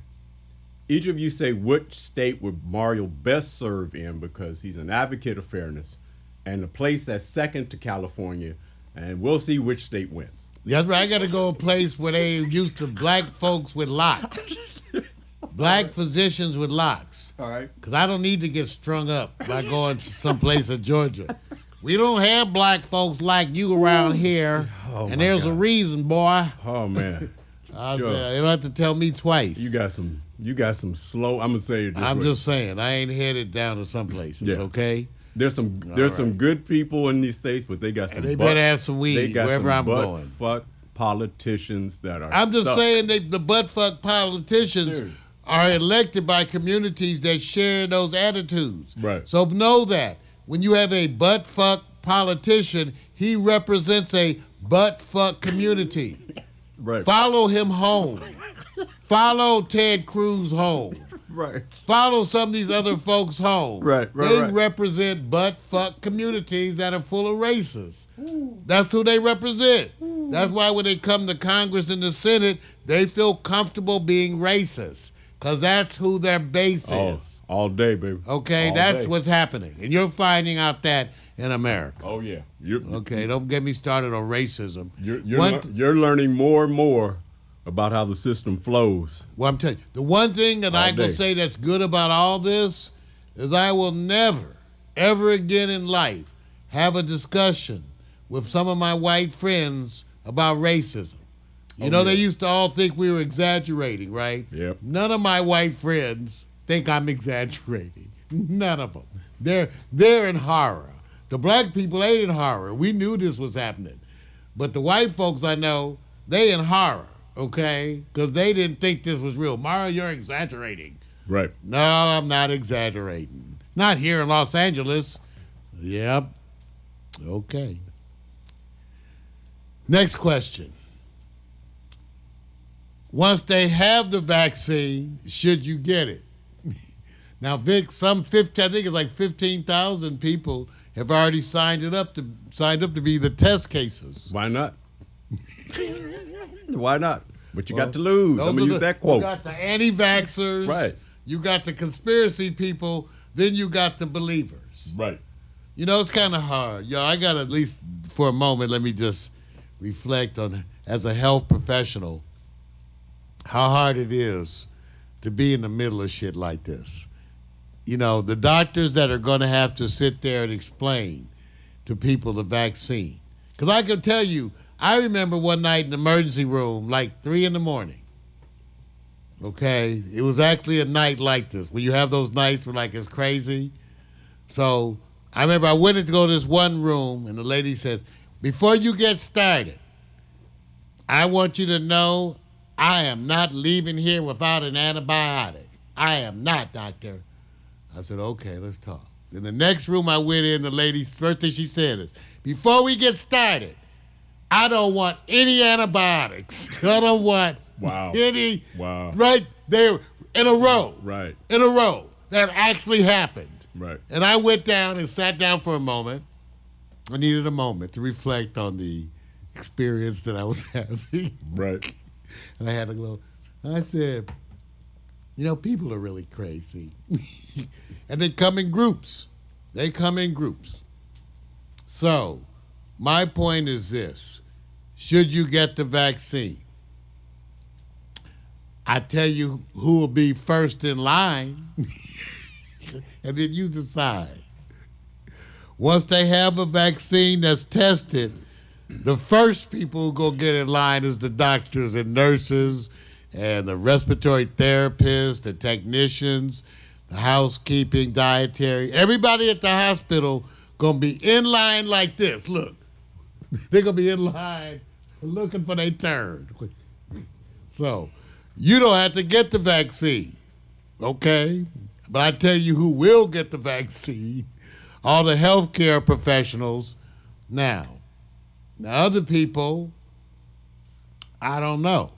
Each of you say which state would Mario best serve in because he's an advocate of fairness and the place that's second to California, and we'll see which state wins. That's right. I got to go a place where they used to black folks with locks. Black physicians with locks. All right. Because I don't need to get strung up by going to someplace in Georgia. We don't have black folks like you around here. Oh, and my there's a God. reason, boy. Oh man. I Joe. said, you don't have to tell me twice. You got some slow. I'm gonna say it this I'm way. just saying, I ain't headed down to some places, Yeah. okay? There's some good people in these states, but they got some. they better have some weed They got wherever some I'm going. fuck politicians that are. I'm just stuck. saying the butt-fuck politicians Serious. are elected by communities that share those attitudes. Right. So know that. When you have a butt-fuck politician, he represents a butt-fuck community. Right. Follow him home. Follow Ted Cruz home. Right. Follow some of these other folks home. Right, They right. represent butt-fuck communities that are full of racists. That's who they represent. That's why when they come to Congress and the Senate, they feel comfortable being racist because that's who their base Oh, is. all day, baby. Okay, All that's day. what's happening. And you're finding out that in America. Oh yeah. You're Okay, don't get me started on racism. you're learning more and more about how the system flows. Well, I'm telling you, the one thing that I All will day. say that's good about all this is I will never, ever again in life have a discussion with some of my white friends about racism. You know, yeah. they used to all think we were exaggerating, right? Yep. None of my white friends think I'm exaggerating. None of them. They're in horror. The black people ain't in horror. We knew this was happening. But the white folks I know, they in horror, okay? Because they didn't think this was real. Mario, you're exaggerating. Right. No, I'm not exaggerating. Not here in Los Angeles. Yep. Okay. Next question. Once they have the vaccine, should you get it? Now, Vic, I think it's like 15,000 people have already signed up to be the test cases. Why not? Why not? What you got to lose? I'm Those gonna are use that quote. You got the anti-vaxxers. Right. You got the conspiracy people. Then you got the believers. Right. You know, it's kind of hard. Yo, I got to at least for a moment, let me just reflect on, as a health professional, how hard it is to be in the middle of shit like this. You know, the doctors that are going to have to sit there and explain to people the vaccine. Because I can tell you, I remember one night in the emergency room, like 3 a.m. Okay? It was actually a night like this, when you have those nights where like it's crazy. So I remember I went in to go to this one room, and the lady says, before you get started, I want you to know I am not leaving here without an antibiotic. I am not, doctor. I said, okay, let's talk. In the next room I went in, the lady, first thing she said is, before we get started, I don't want any antibiotics. I don't want Wow. any. Wow. Right there in a row. Right. In a row. That actually happened. Right. And I went down and sat down for a moment. I needed a moment to reflect on the experience that I was having. Right. And I had a little, I said, people are really crazy. And they come in groups. They come in groups. So, my point is this. Should you get the vaccine? I tell you who will be first in line, and then you decide. Once they have a vaccine that's tested, the first people who go get in line is the doctors and nurses and the respiratory therapists, the technicians, the housekeeping, dietary. Everybody at the hospital gonna be in line like this. Look, they're gonna be in line looking for their turn. So you don't have to get the vaccine, okay? But I tell you who will get the vaccine, all the healthcare professionals. Now, the other people, I don't know.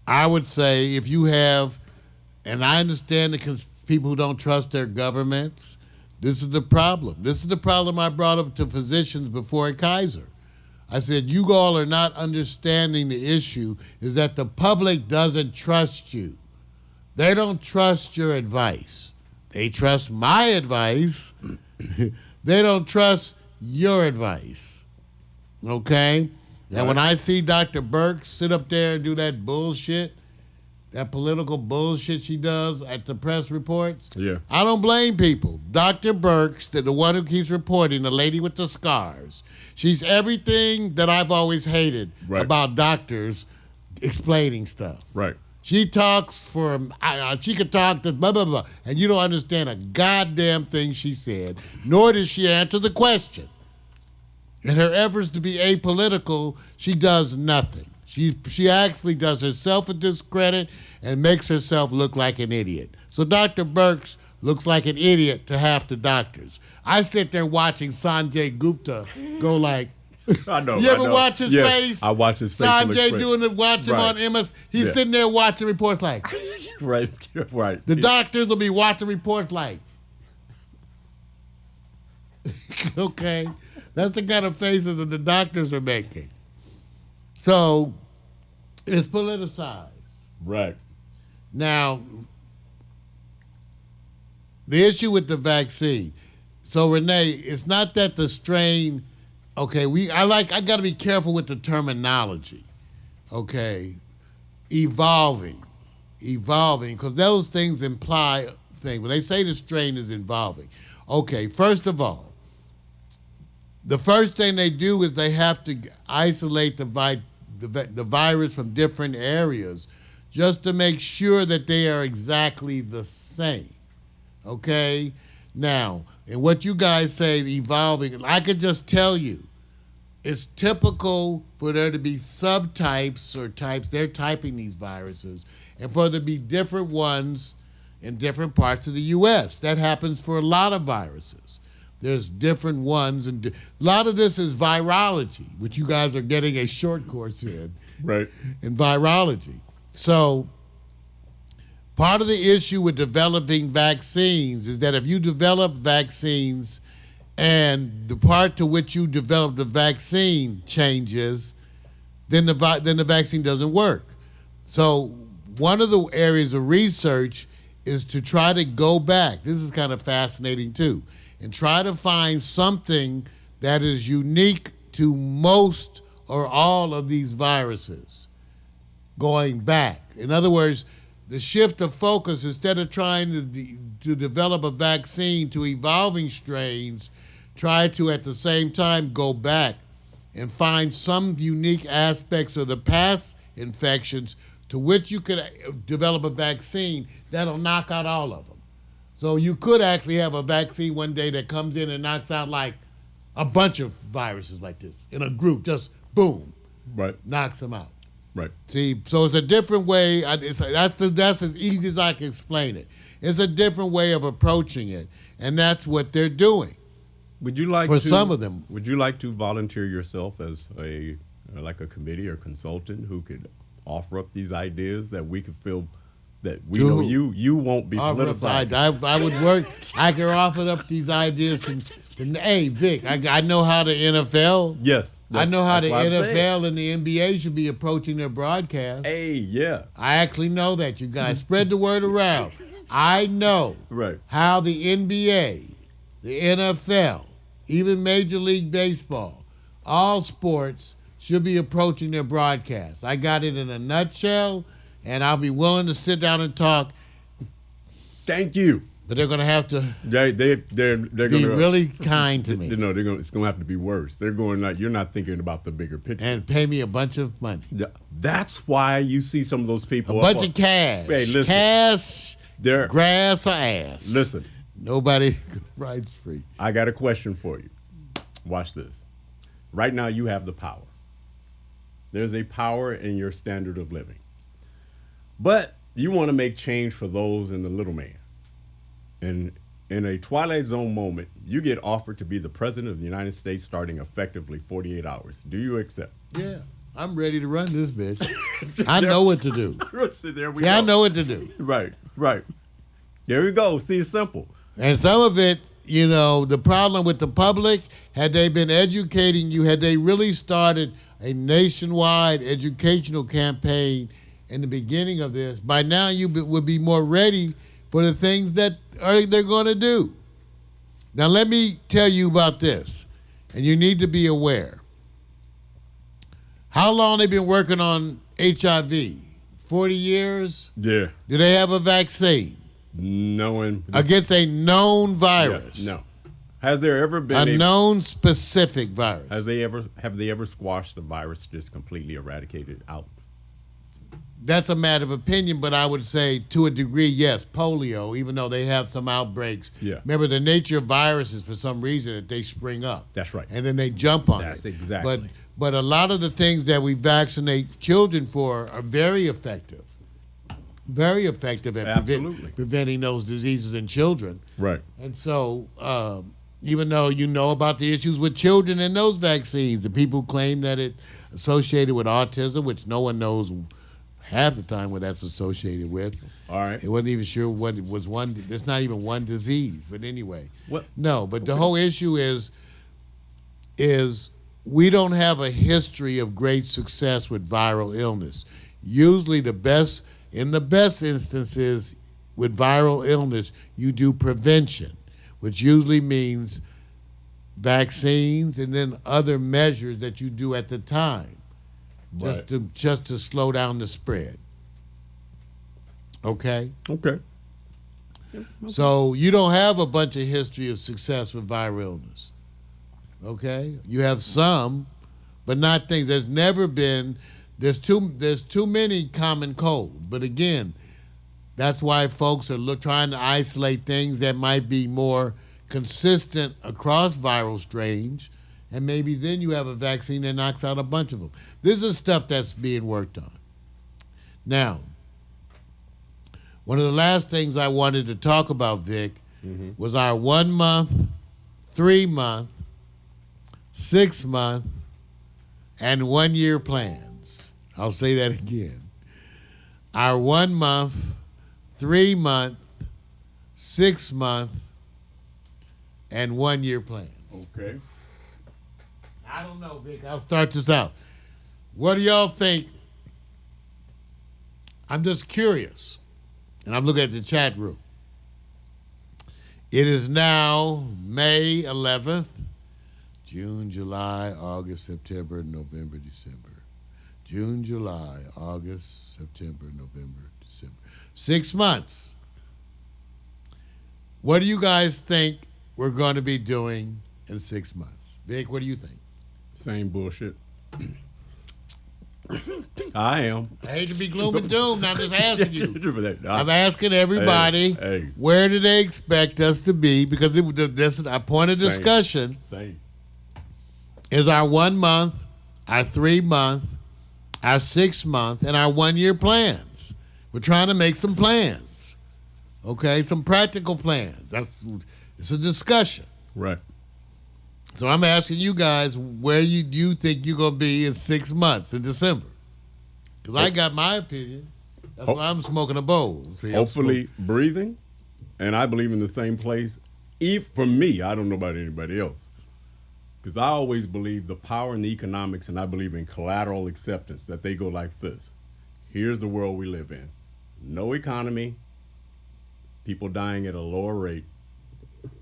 I would say if you have, and I understand the people who don't trust their governments, this is the problem. This is the problem I brought up to physicians before at Kaiser. I said, you all are not understanding the issue is that the public doesn't trust you. They don't trust your advice. They trust my advice. They don't trust your advice. Okay? And when I see Dr. Burke sit up there and do that bullshit, that political bullshit she does at the press reports, Yeah. I don't blame people. Dr. Burks, the one who keeps reporting, the lady with the scars, she's everything that I've always hated Right. about doctors explaining stuff. Right. She talks she could talk to blah, blah, blah, and you don't understand a goddamn thing she said, nor does she answer the question. In her efforts to be apolitical, she does nothing. She actually does herself a discredit and makes herself look like an idiot. So Dr. Burks looks like an idiot to half the doctors. I sit there watching Sanjay Gupta go like, I know. you ever I know. watch his Yes, face? I watch his facial Sanjay expression. doing it, watching Right. on MS. He's Yeah. sitting there watching reports like, Right. Right. the doctors will be watching reports like, okay, that's the kind of faces that the doctors are making. So it's politicized. Right. Now, the issue with the vaccine. So Renee, it's not that the strain. Okay, I got to be careful with the terminology. Okay, evolving, because those things imply things. When they say the strain is evolving, okay. First of all, the first thing they do is they have to isolate the virus from different areas, just to make sure that they are exactly the same. Okay. Now, and what you guys say, evolving, I could just tell you, it's typical for there to be subtypes or types, they're typing these viruses, and for there to be different ones in different parts of the U.S. That happens for a lot of viruses. There's different ones, and a lot of this is virology, which you guys are getting a short course in Right. virology. So part of the issue with developing vaccines is that if you develop vaccines and the part to which you develop the vaccine changes, then the vaccine doesn't work. So one of the areas of research is to try to go back. This is kind of fascinating too, and try to find something that is unique to most or all of these viruses going back. In other words, the shift of focus, instead of trying to develop a vaccine to evolving strains, try to at the same time go back and find some unique aspects of the past infections to which you could develop a vaccine that'll knock out all of them. So you could actually have a vaccine one day that comes in and knocks out like a bunch of viruses like this in a group, just boom, Right. knocks them out. Right. See, so it's a different way. That's as easy as I can explain it. It's a different way of approaching it, and that's what they're doing. Would you like For to, some of them. Would you like to volunteer yourself as a committee or consultant who could offer up these ideas that we could feel that we know you won't be politicized? I would work. I can offer up these ideas to hey, Vic, I know how the NFL. Yes. I know how the that's what I'm saying. NFL and the NBA should be approaching their broadcast. Hey, yeah. I actually know that, you guys. Spread the word around. I know Right. how the NBA, the NFL, even Major League Baseball, all sports should be approaching their broadcast. I got it in a nutshell, and I'll be willing to sit down and talk, Thank you. but they're going to have to They're be going to really kind to me it's going to have to be worse. They're going like you're not thinking about the bigger picture. and pay me a bunch of money. That's why you see some of those A people. bunch of cash. Hey, listen. Cash, They're- grass, or ass. Listen, Nobody rides free. I got a question for you. Watch this. Right now, you have the power. There's a power in your standard of living. But you want to make change for those in the little man. And in a Twilight Zone moment, you get offered to be the president of the United States starting effectively 48 hours. Do you accept? Yeah, I'm ready to run this bitch. I know what to do. See, there we Yeah, go. I know what to do. Right. There we go. See, it's simple. And some of it, you know, the problem with the public, had they been educating you, had they really started a nationwide educational campaign in the beginning of this, by now you would be more ready for the things that they're going to do. Now, let me tell you about this, and you need to be aware. How long they been working on HIV? 40 years? Yeah. Do they have a vaccine Knowing. against a known virus? No. Has there ever been A known specific virus. have they ever squashed the virus, just completely eradicated out? That's a matter of opinion, but I would say to a degree, yes. Polio, even though they have some outbreaks. Yeah. Remember, the nature of viruses, for some reason, that they spring up. That's right. And then they jump on That's it. exactly. But a lot of the things that we vaccinate children for are very effective. Very effective at Absolutely. preventing those diseases in children. Right. And so, even though you know about the issues with children and those vaccines, the people claim that it associated with autism, which no one knows half the time what that's associated with. All right. It wasn't even sure what it was one. There's not even one disease. But anyway, What? no. But the whole issue is we don't have a history of great success with viral illness. Usually, in the best instances with viral illness, you do prevention, which usually means vaccines and then other measures that you do at the time, Right. just to slow down the spread. Okay? Okay. So you don't have a bunch of history of success with viral illness. Okay? You have some, but not things. There's too many common colds. But again, that's why folks are trying to isolate things that might be more consistent across viral strains, and maybe then you have a vaccine that knocks out a bunch of them. This is stuff that's being worked on. Now, one of the last things I wanted to talk about, Vic, was our 1 month, 3 month, 6 month, and 1 year plans. I'll say that again. Our 1 month, 3 month, 6 month, and 1 year plans. Okay. I don't know, Vic. I'll start this out. What do y'all think? I'm just curious. And I'm looking at the chat room. It is now May 11th, June, July, August, September, November, December. June, July, August, September, November, December. 6 months. What do you guys think we're going to be doing in 6 months? Vic, what do you think? Same bullshit. I am. I hate to be gloom and doom. I'm just asking you. I'm I'm asking everybody, Hey. where do they expect us to be? Because this is our point of Same. discussion Same. is our 1 month, our 3 month, our 6-month and our 1-year plans. We're trying to make some plans. Okay, some practical plans. It's a discussion. Right. So I'm asking you guys where you think you're going to be in 6 months in December. Because I got my opinion. That's why I'm smoking a bowl. See, I'm Hopefully breathing, and I believe in the same place. For me, I don't know about anybody else. Because I always believe the power in the economics, and I believe in collateral acceptance, that they go like this. Here's the world we live in. No economy, people dying at a lower rate,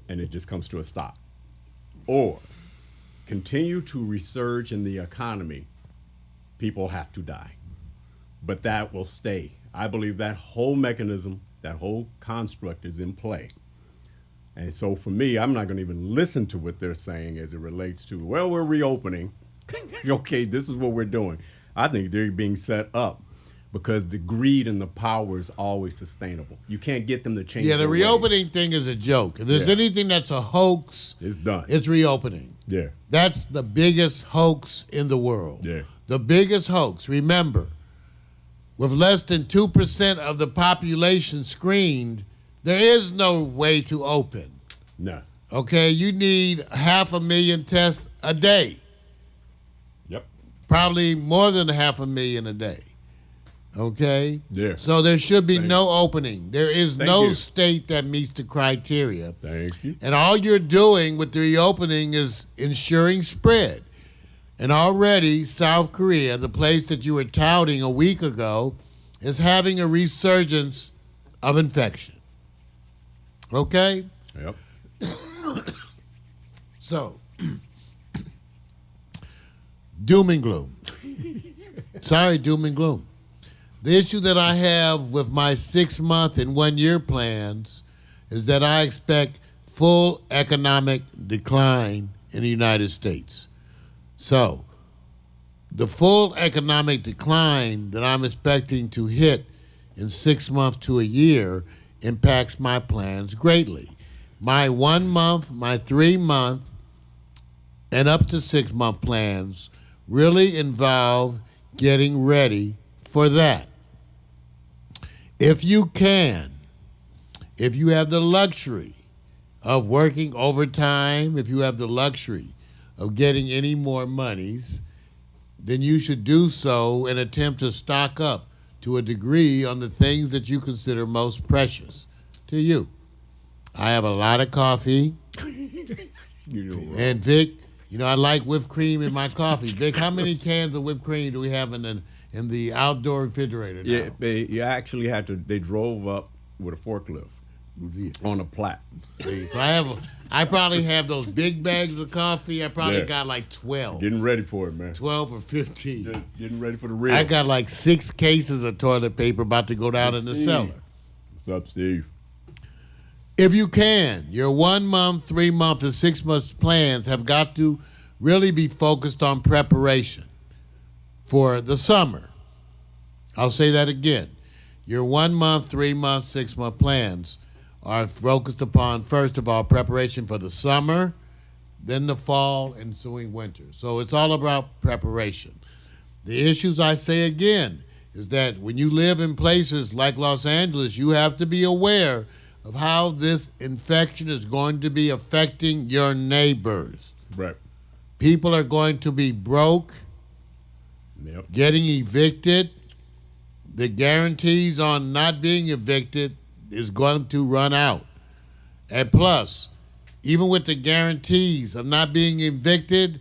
and it just comes to a stop. Or continue to resurge in the economy, people have to die. But that will stay. I believe that whole mechanism, that whole construct is in play. And so for me, I'm not going to even listen to what they're saying as it relates to, well, we're reopening. Okay, this is what we're doing. I think they're being set up because the greed and the power is always sustainable. You can't get them to change. Yeah, the their reopening ways. thing is a joke. If there's Yeah. anything that's a hoax, It's done. it's reopening. Yeah. That's the biggest hoax in the world. Yeah. The biggest hoax. Remember, with less than 2% of the population screened, there is no way to open. No. Okay, you need 500,000 tests a day. Yep. Probably more than 500,000 a day. Okay? Yeah. So there should be Thank no opening. There is Thank no you. state that meets the criteria. Thank you. And all you're doing with the reopening is ensuring spread. And already South Korea, the place that you were touting a week ago, is having a resurgence of infection. Okay? Yep. So, doom and gloom. Sorry, doom and gloom. The issue that I have with my 6-month and 1-year plans is that I expect full economic decline in the United States. So, the full economic decline that I'm expecting to hit in 6 months to a year impacts my plans greatly. My 1 month, my 3-month, and up to 6-month plans really involve getting ready for that. If you can, if you have the luxury of working overtime, if you have the luxury of getting any more monies, then you should do so and attempt to stock up to a degree on the things that you consider most precious to you. I have a lot of coffee. You know, And Vic, I like whipped cream in my coffee. Vic, how many cans of whipped cream do we have in the outdoor refrigerator now? yeah, you actually had to. They drove up with a forklift on a plat. See, so I probably have those big bags of coffee. I probably Yeah. got like 12. Getting ready for it, man. 12 or 15. Just getting ready for the real. I got like 6 cases of toilet paper about to go down in the Steve. cellar. What's up, Steve? If you can, your 1 month, 3 month, and 6 months plans have got to really be focused on preparation for the summer. I'll say that again. Your 1 month, 3 month, 6 month plans are focused upon, first of all, preparation for the summer, then the fall, ensuing winter. So it's all about preparation. The issues, I say again, is that when you live in places like Los Angeles, you have to be aware of how this infection is going to be affecting your neighbors. Right. People are going to be broke, Yep. getting evicted. The guarantees on not being evicted is going to run out. And plus, even with the guarantees of not being evicted,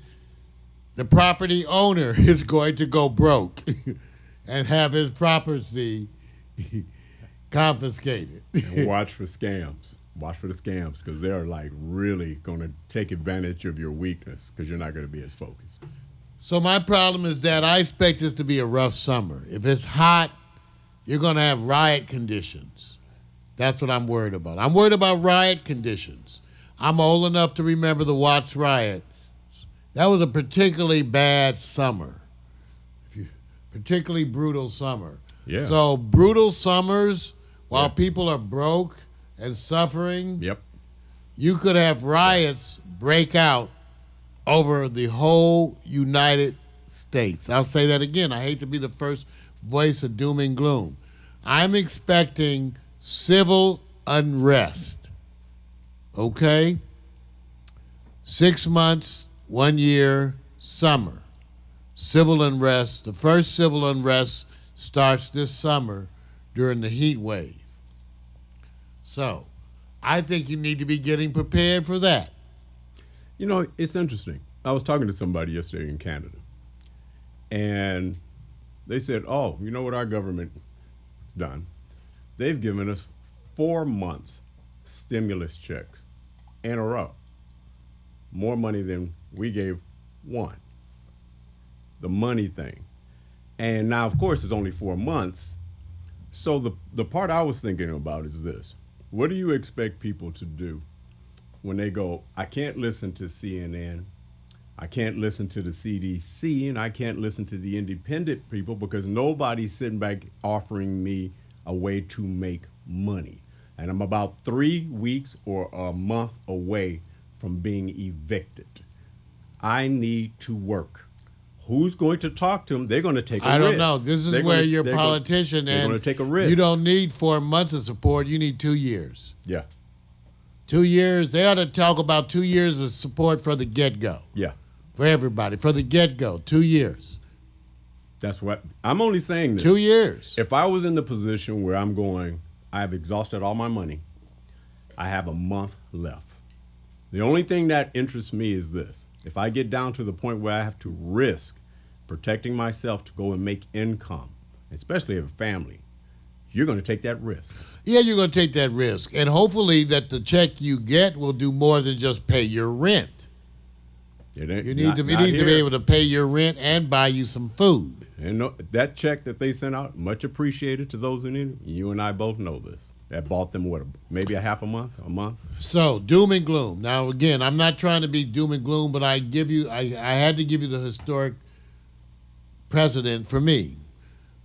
the property owner is going to go broke and have his property confiscated. And watch for scams. Watch for the scams because they're like really going to take advantage of your weakness because you're not going to be as focused. So my problem is that I expect this to be a rough summer. If it's hot, you're going to have riot conditions. That's what I'm worried about. I'm worried about riot conditions. I'm old enough to remember the Watts riot. That was a particularly bad summer. Particularly brutal summer. Yeah. So brutal summers, while people are broke and suffering, Yep. you could have riots break out over the whole United States. I'll say that again. I hate to be the first voice of doom and gloom. I'm expecting civil unrest. Okay? 6 months, 1 year, summer. Civil unrest. The first civil unrest starts this summer during the heat wave. So, I think you need to be getting prepared for that. You know, it's interesting. I was talking to somebody yesterday in Canada, and they said, oh, you know what our government has done? They've given us 4 months stimulus checks in a row. More money than we gave one. The money thing. And now, of course, it's only 4 months. So the part I was thinking about is this. What do you expect people to do when they go, I can't listen to CNN, I can't listen to the CDC, and I can't listen to the independent people because nobody's sitting back offering me a way to make money. And I'm about 3 weeks or a month away from being evicted. I need to work. Who's going to talk to them? They're going to take a risk. I don't know. This is where you're a politician they're and going to take a risk. You don't need 4 months of support. You need 2 years. Yeah. 2 years. They ought to talk about 2 years of support for the get-go. Yeah. For everybody. For the get-go. 2 years. That's what I'm only saying this. 2 years. If I was in the position where I'm going, I've exhausted all my money. I have a month left. The only thing that interests me is this. If I get down to the point where I have to risk protecting myself to go and make income, especially if a family, you're going to take that risk. Yeah, you're going to take that risk. And hopefully that the check you get will do more than just pay your rent. You need to be able to pay your rent and buy you some food. And that check that they sent out, much appreciated to those in it. You and I both know this. That bought them what, maybe a half a month, a month? So, doom and gloom. Now, again, I'm not trying to be doom and gloom, but I had to give you the historic precedent for me.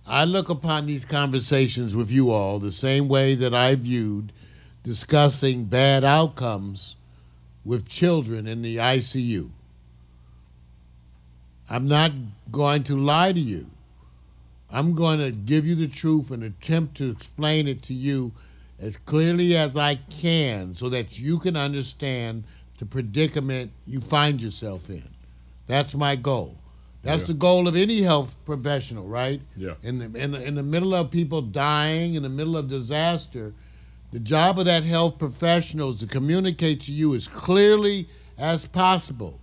I look upon these conversations with you all the same way that I viewed discussing bad outcomes with children in the ICU. I'm not going to lie to you. I'm going to give you the truth and attempt to explain it to you as clearly as I can so that you can understand the predicament you find yourself in. That's my goal. That's the goal of any health professional, right? Yeah. In the middle of people dying, in the middle of disaster, the job of that health professional is to communicate to you as clearly as possible,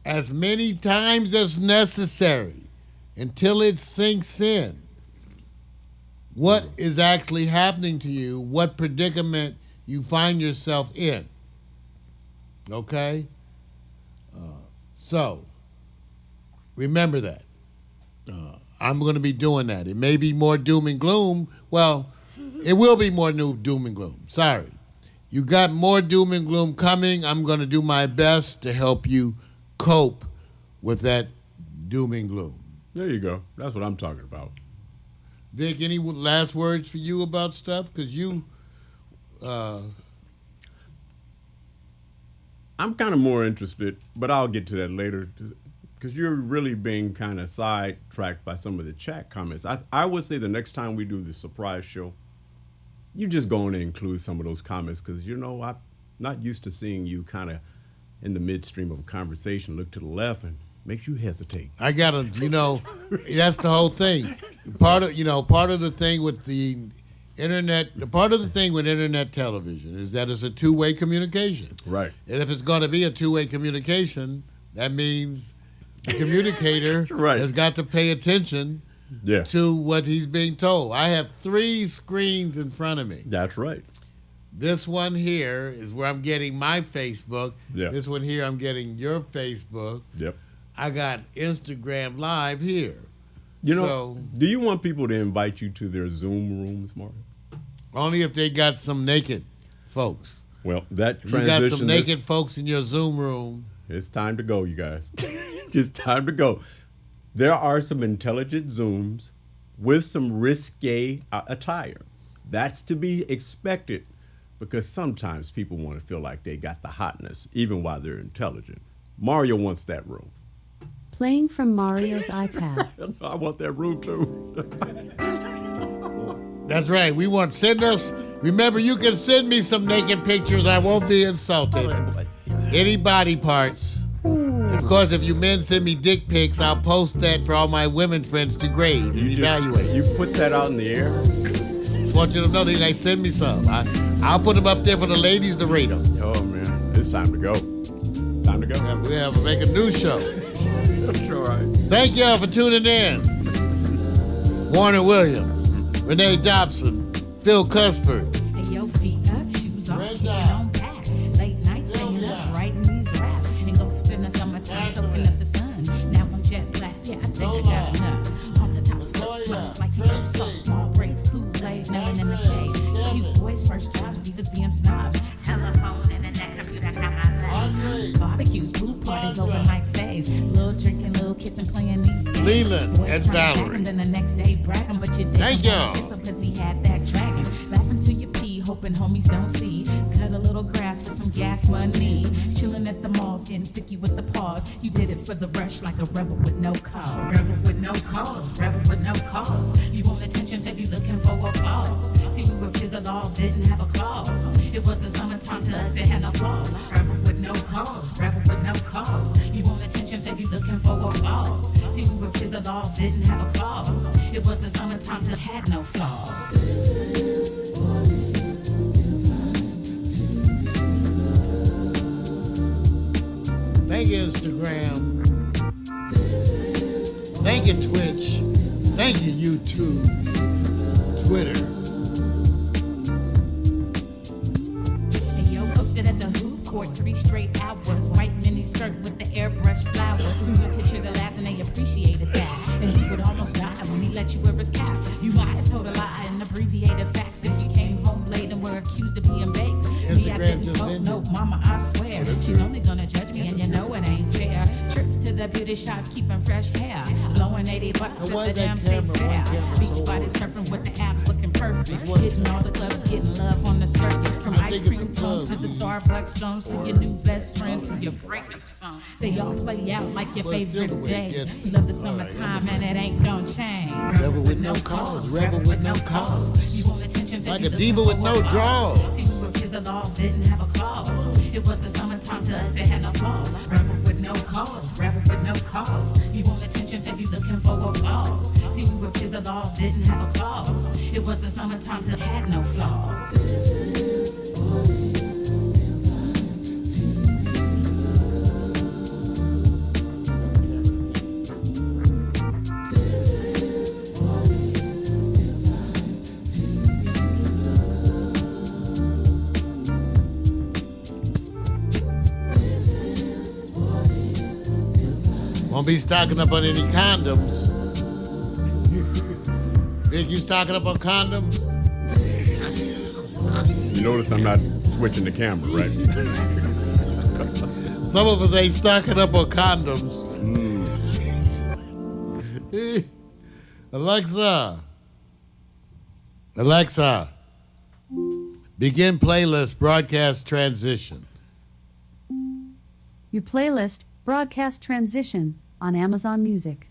as many times as necessary, until it sinks in what is actually happening to you, what predicament you find yourself in. Okay? So, remember that. I'm going to be doing that. It may be more doom and gloom. Well, it will be more doom and gloom. Sorry. You got more doom and gloom coming. I'm going to do my best to help you cope with that doom and gloom. There you go. That's what I'm talking about. Vic, any last words for you about stuff? Because you... I'm kind of more interested, but I'll get to that later, because you're really being kind of sidetracked by some of the chat comments. I would say the next time we do the surprise show, you just go in and include some of those comments, because, you know, I'm not used to seeing you kind of in the midstream of a conversation look to the left and makes you hesitate. I gotta, that's the whole thing. Part of the thing with the internet, part of the thing with internet television is that it's a two-way communication. Right. And if it's going to be a two-way communication, that means the communicator Right. has got to pay attention to what he's being told. I have 3 screens in front of me. That's right. This one here is where I'm getting my Facebook. Yeah. This one here, I'm getting your Facebook. Yep. I got Instagram Live here. You know, do you want people to invite you to their Zoom rooms, Mark? Only if they got some naked folks. Well, that You transition. got some naked folks in your Zoom room. It's time to go, you guys. It's time to go. There are some intelligent Zooms with some risque attire. That's to be expected, because sometimes people want to feel like they got the hotness, even while they're intelligent. Mario wants that room. Playing from Mario's iPad. I want that room too. That's right. Send us. Remember, you can send me some naked pictures. I won't be insulted. Any body parts. Of course, if you men send me dick pics, I'll post that for all my women friends to grade and evaluate. You put that out in the air? Just want you to know that send me some. I'll put them up there for the ladies to rate them. Oh man, it's time to go. Time to go. Yeah, we have to make a new show. Sure, right. Thank y'all for tuning in. Warner Williams, Renee Dobson, Phil Cuthbert. And your feet up, shoes off, Red kicking dot. on back. Late night staying up, writing these raps. Engulfed in the summertime, soaking up the sun. Now I'm jet black, yeah, I think I got enough. Off the tops, flip flops, like you too soft. Small braids, Kool-Aid, never in the shade. Cute boys, first jobs, divas being snobs. Telephone, internet, computer, got my life. Barbecues, pool parties, overnight stays. Little drinking, little kissing, playing these games. Leland Boys and trying to Valerie. back him, then the next day bragging, but you didn't. Thank y'all. Kiss him 'cause he had that dragon. Laughing till you pee, hoping homies don't see. Cut a little grass for some gas money. Chilling at the malls, getting sticky with the paws. You did it for the rush like a rebel with no cause. Rebel with no cause, rebel with no cause. You want attention, so you looking for applause. See, we were fizzle laws, didn't have a clause. It was the summertime to us, it had no flaws. Rebel with no cause, rebel with no cause. You want attention, so you looking for applause. See, we were fizzle laws, didn't have a clause. It was the summertime to had no flaws. Thank you, Instagram. Thank you, Twitch. Thank you, YouTube. Twitter. And yo, posted at the hoop court 3 straight hours. White mini skirt with the airbrush flowers. We went to Sugar Labs and they appreciated that. And he would almost die when he let you wear his cap. You might have told a lie and abbreviated facts if you came home late and were accused of being baked. Me, I Instagram didn't just post, no, ended. mama, I swear. She's only gonna judge me and you know it ain't fair. Trips to the beauty shop, keeping fresh hair. Blowing $80 at why the that damn state camera, fair. one camera Beach so body low? surfing with the abs looking perfect. Hitting all the clubs, getting love on the surface. From I ice think cream it's the cones to club. the Starbucks stones to your new best friend to your breakup song. They all play out like your Well, it's still the favorite way it days. gets. We love the All right, summertime and it ain't gonna change. Rebel with no cause, rebel with no cause. You want attention, so Like you a looking diva for with no applause. draws. See, we were fizzle laws, didn't have a clause. It was the summertime to us, it had no flaws. Rebel with no cause, rebel with no cause. You want attention, so you looking for applause. See, we were fizzle laws, didn't have a clause. It was the summertime to had no flaws. Won't be stocking up on any condoms. Vic, you stocking up on condoms? You notice I'm not switching the camera, right? Some of us ain't stocking up on condoms. Alexa, begin playlist broadcast transition. Your playlist, Broadcast Transition, on Amazon Music.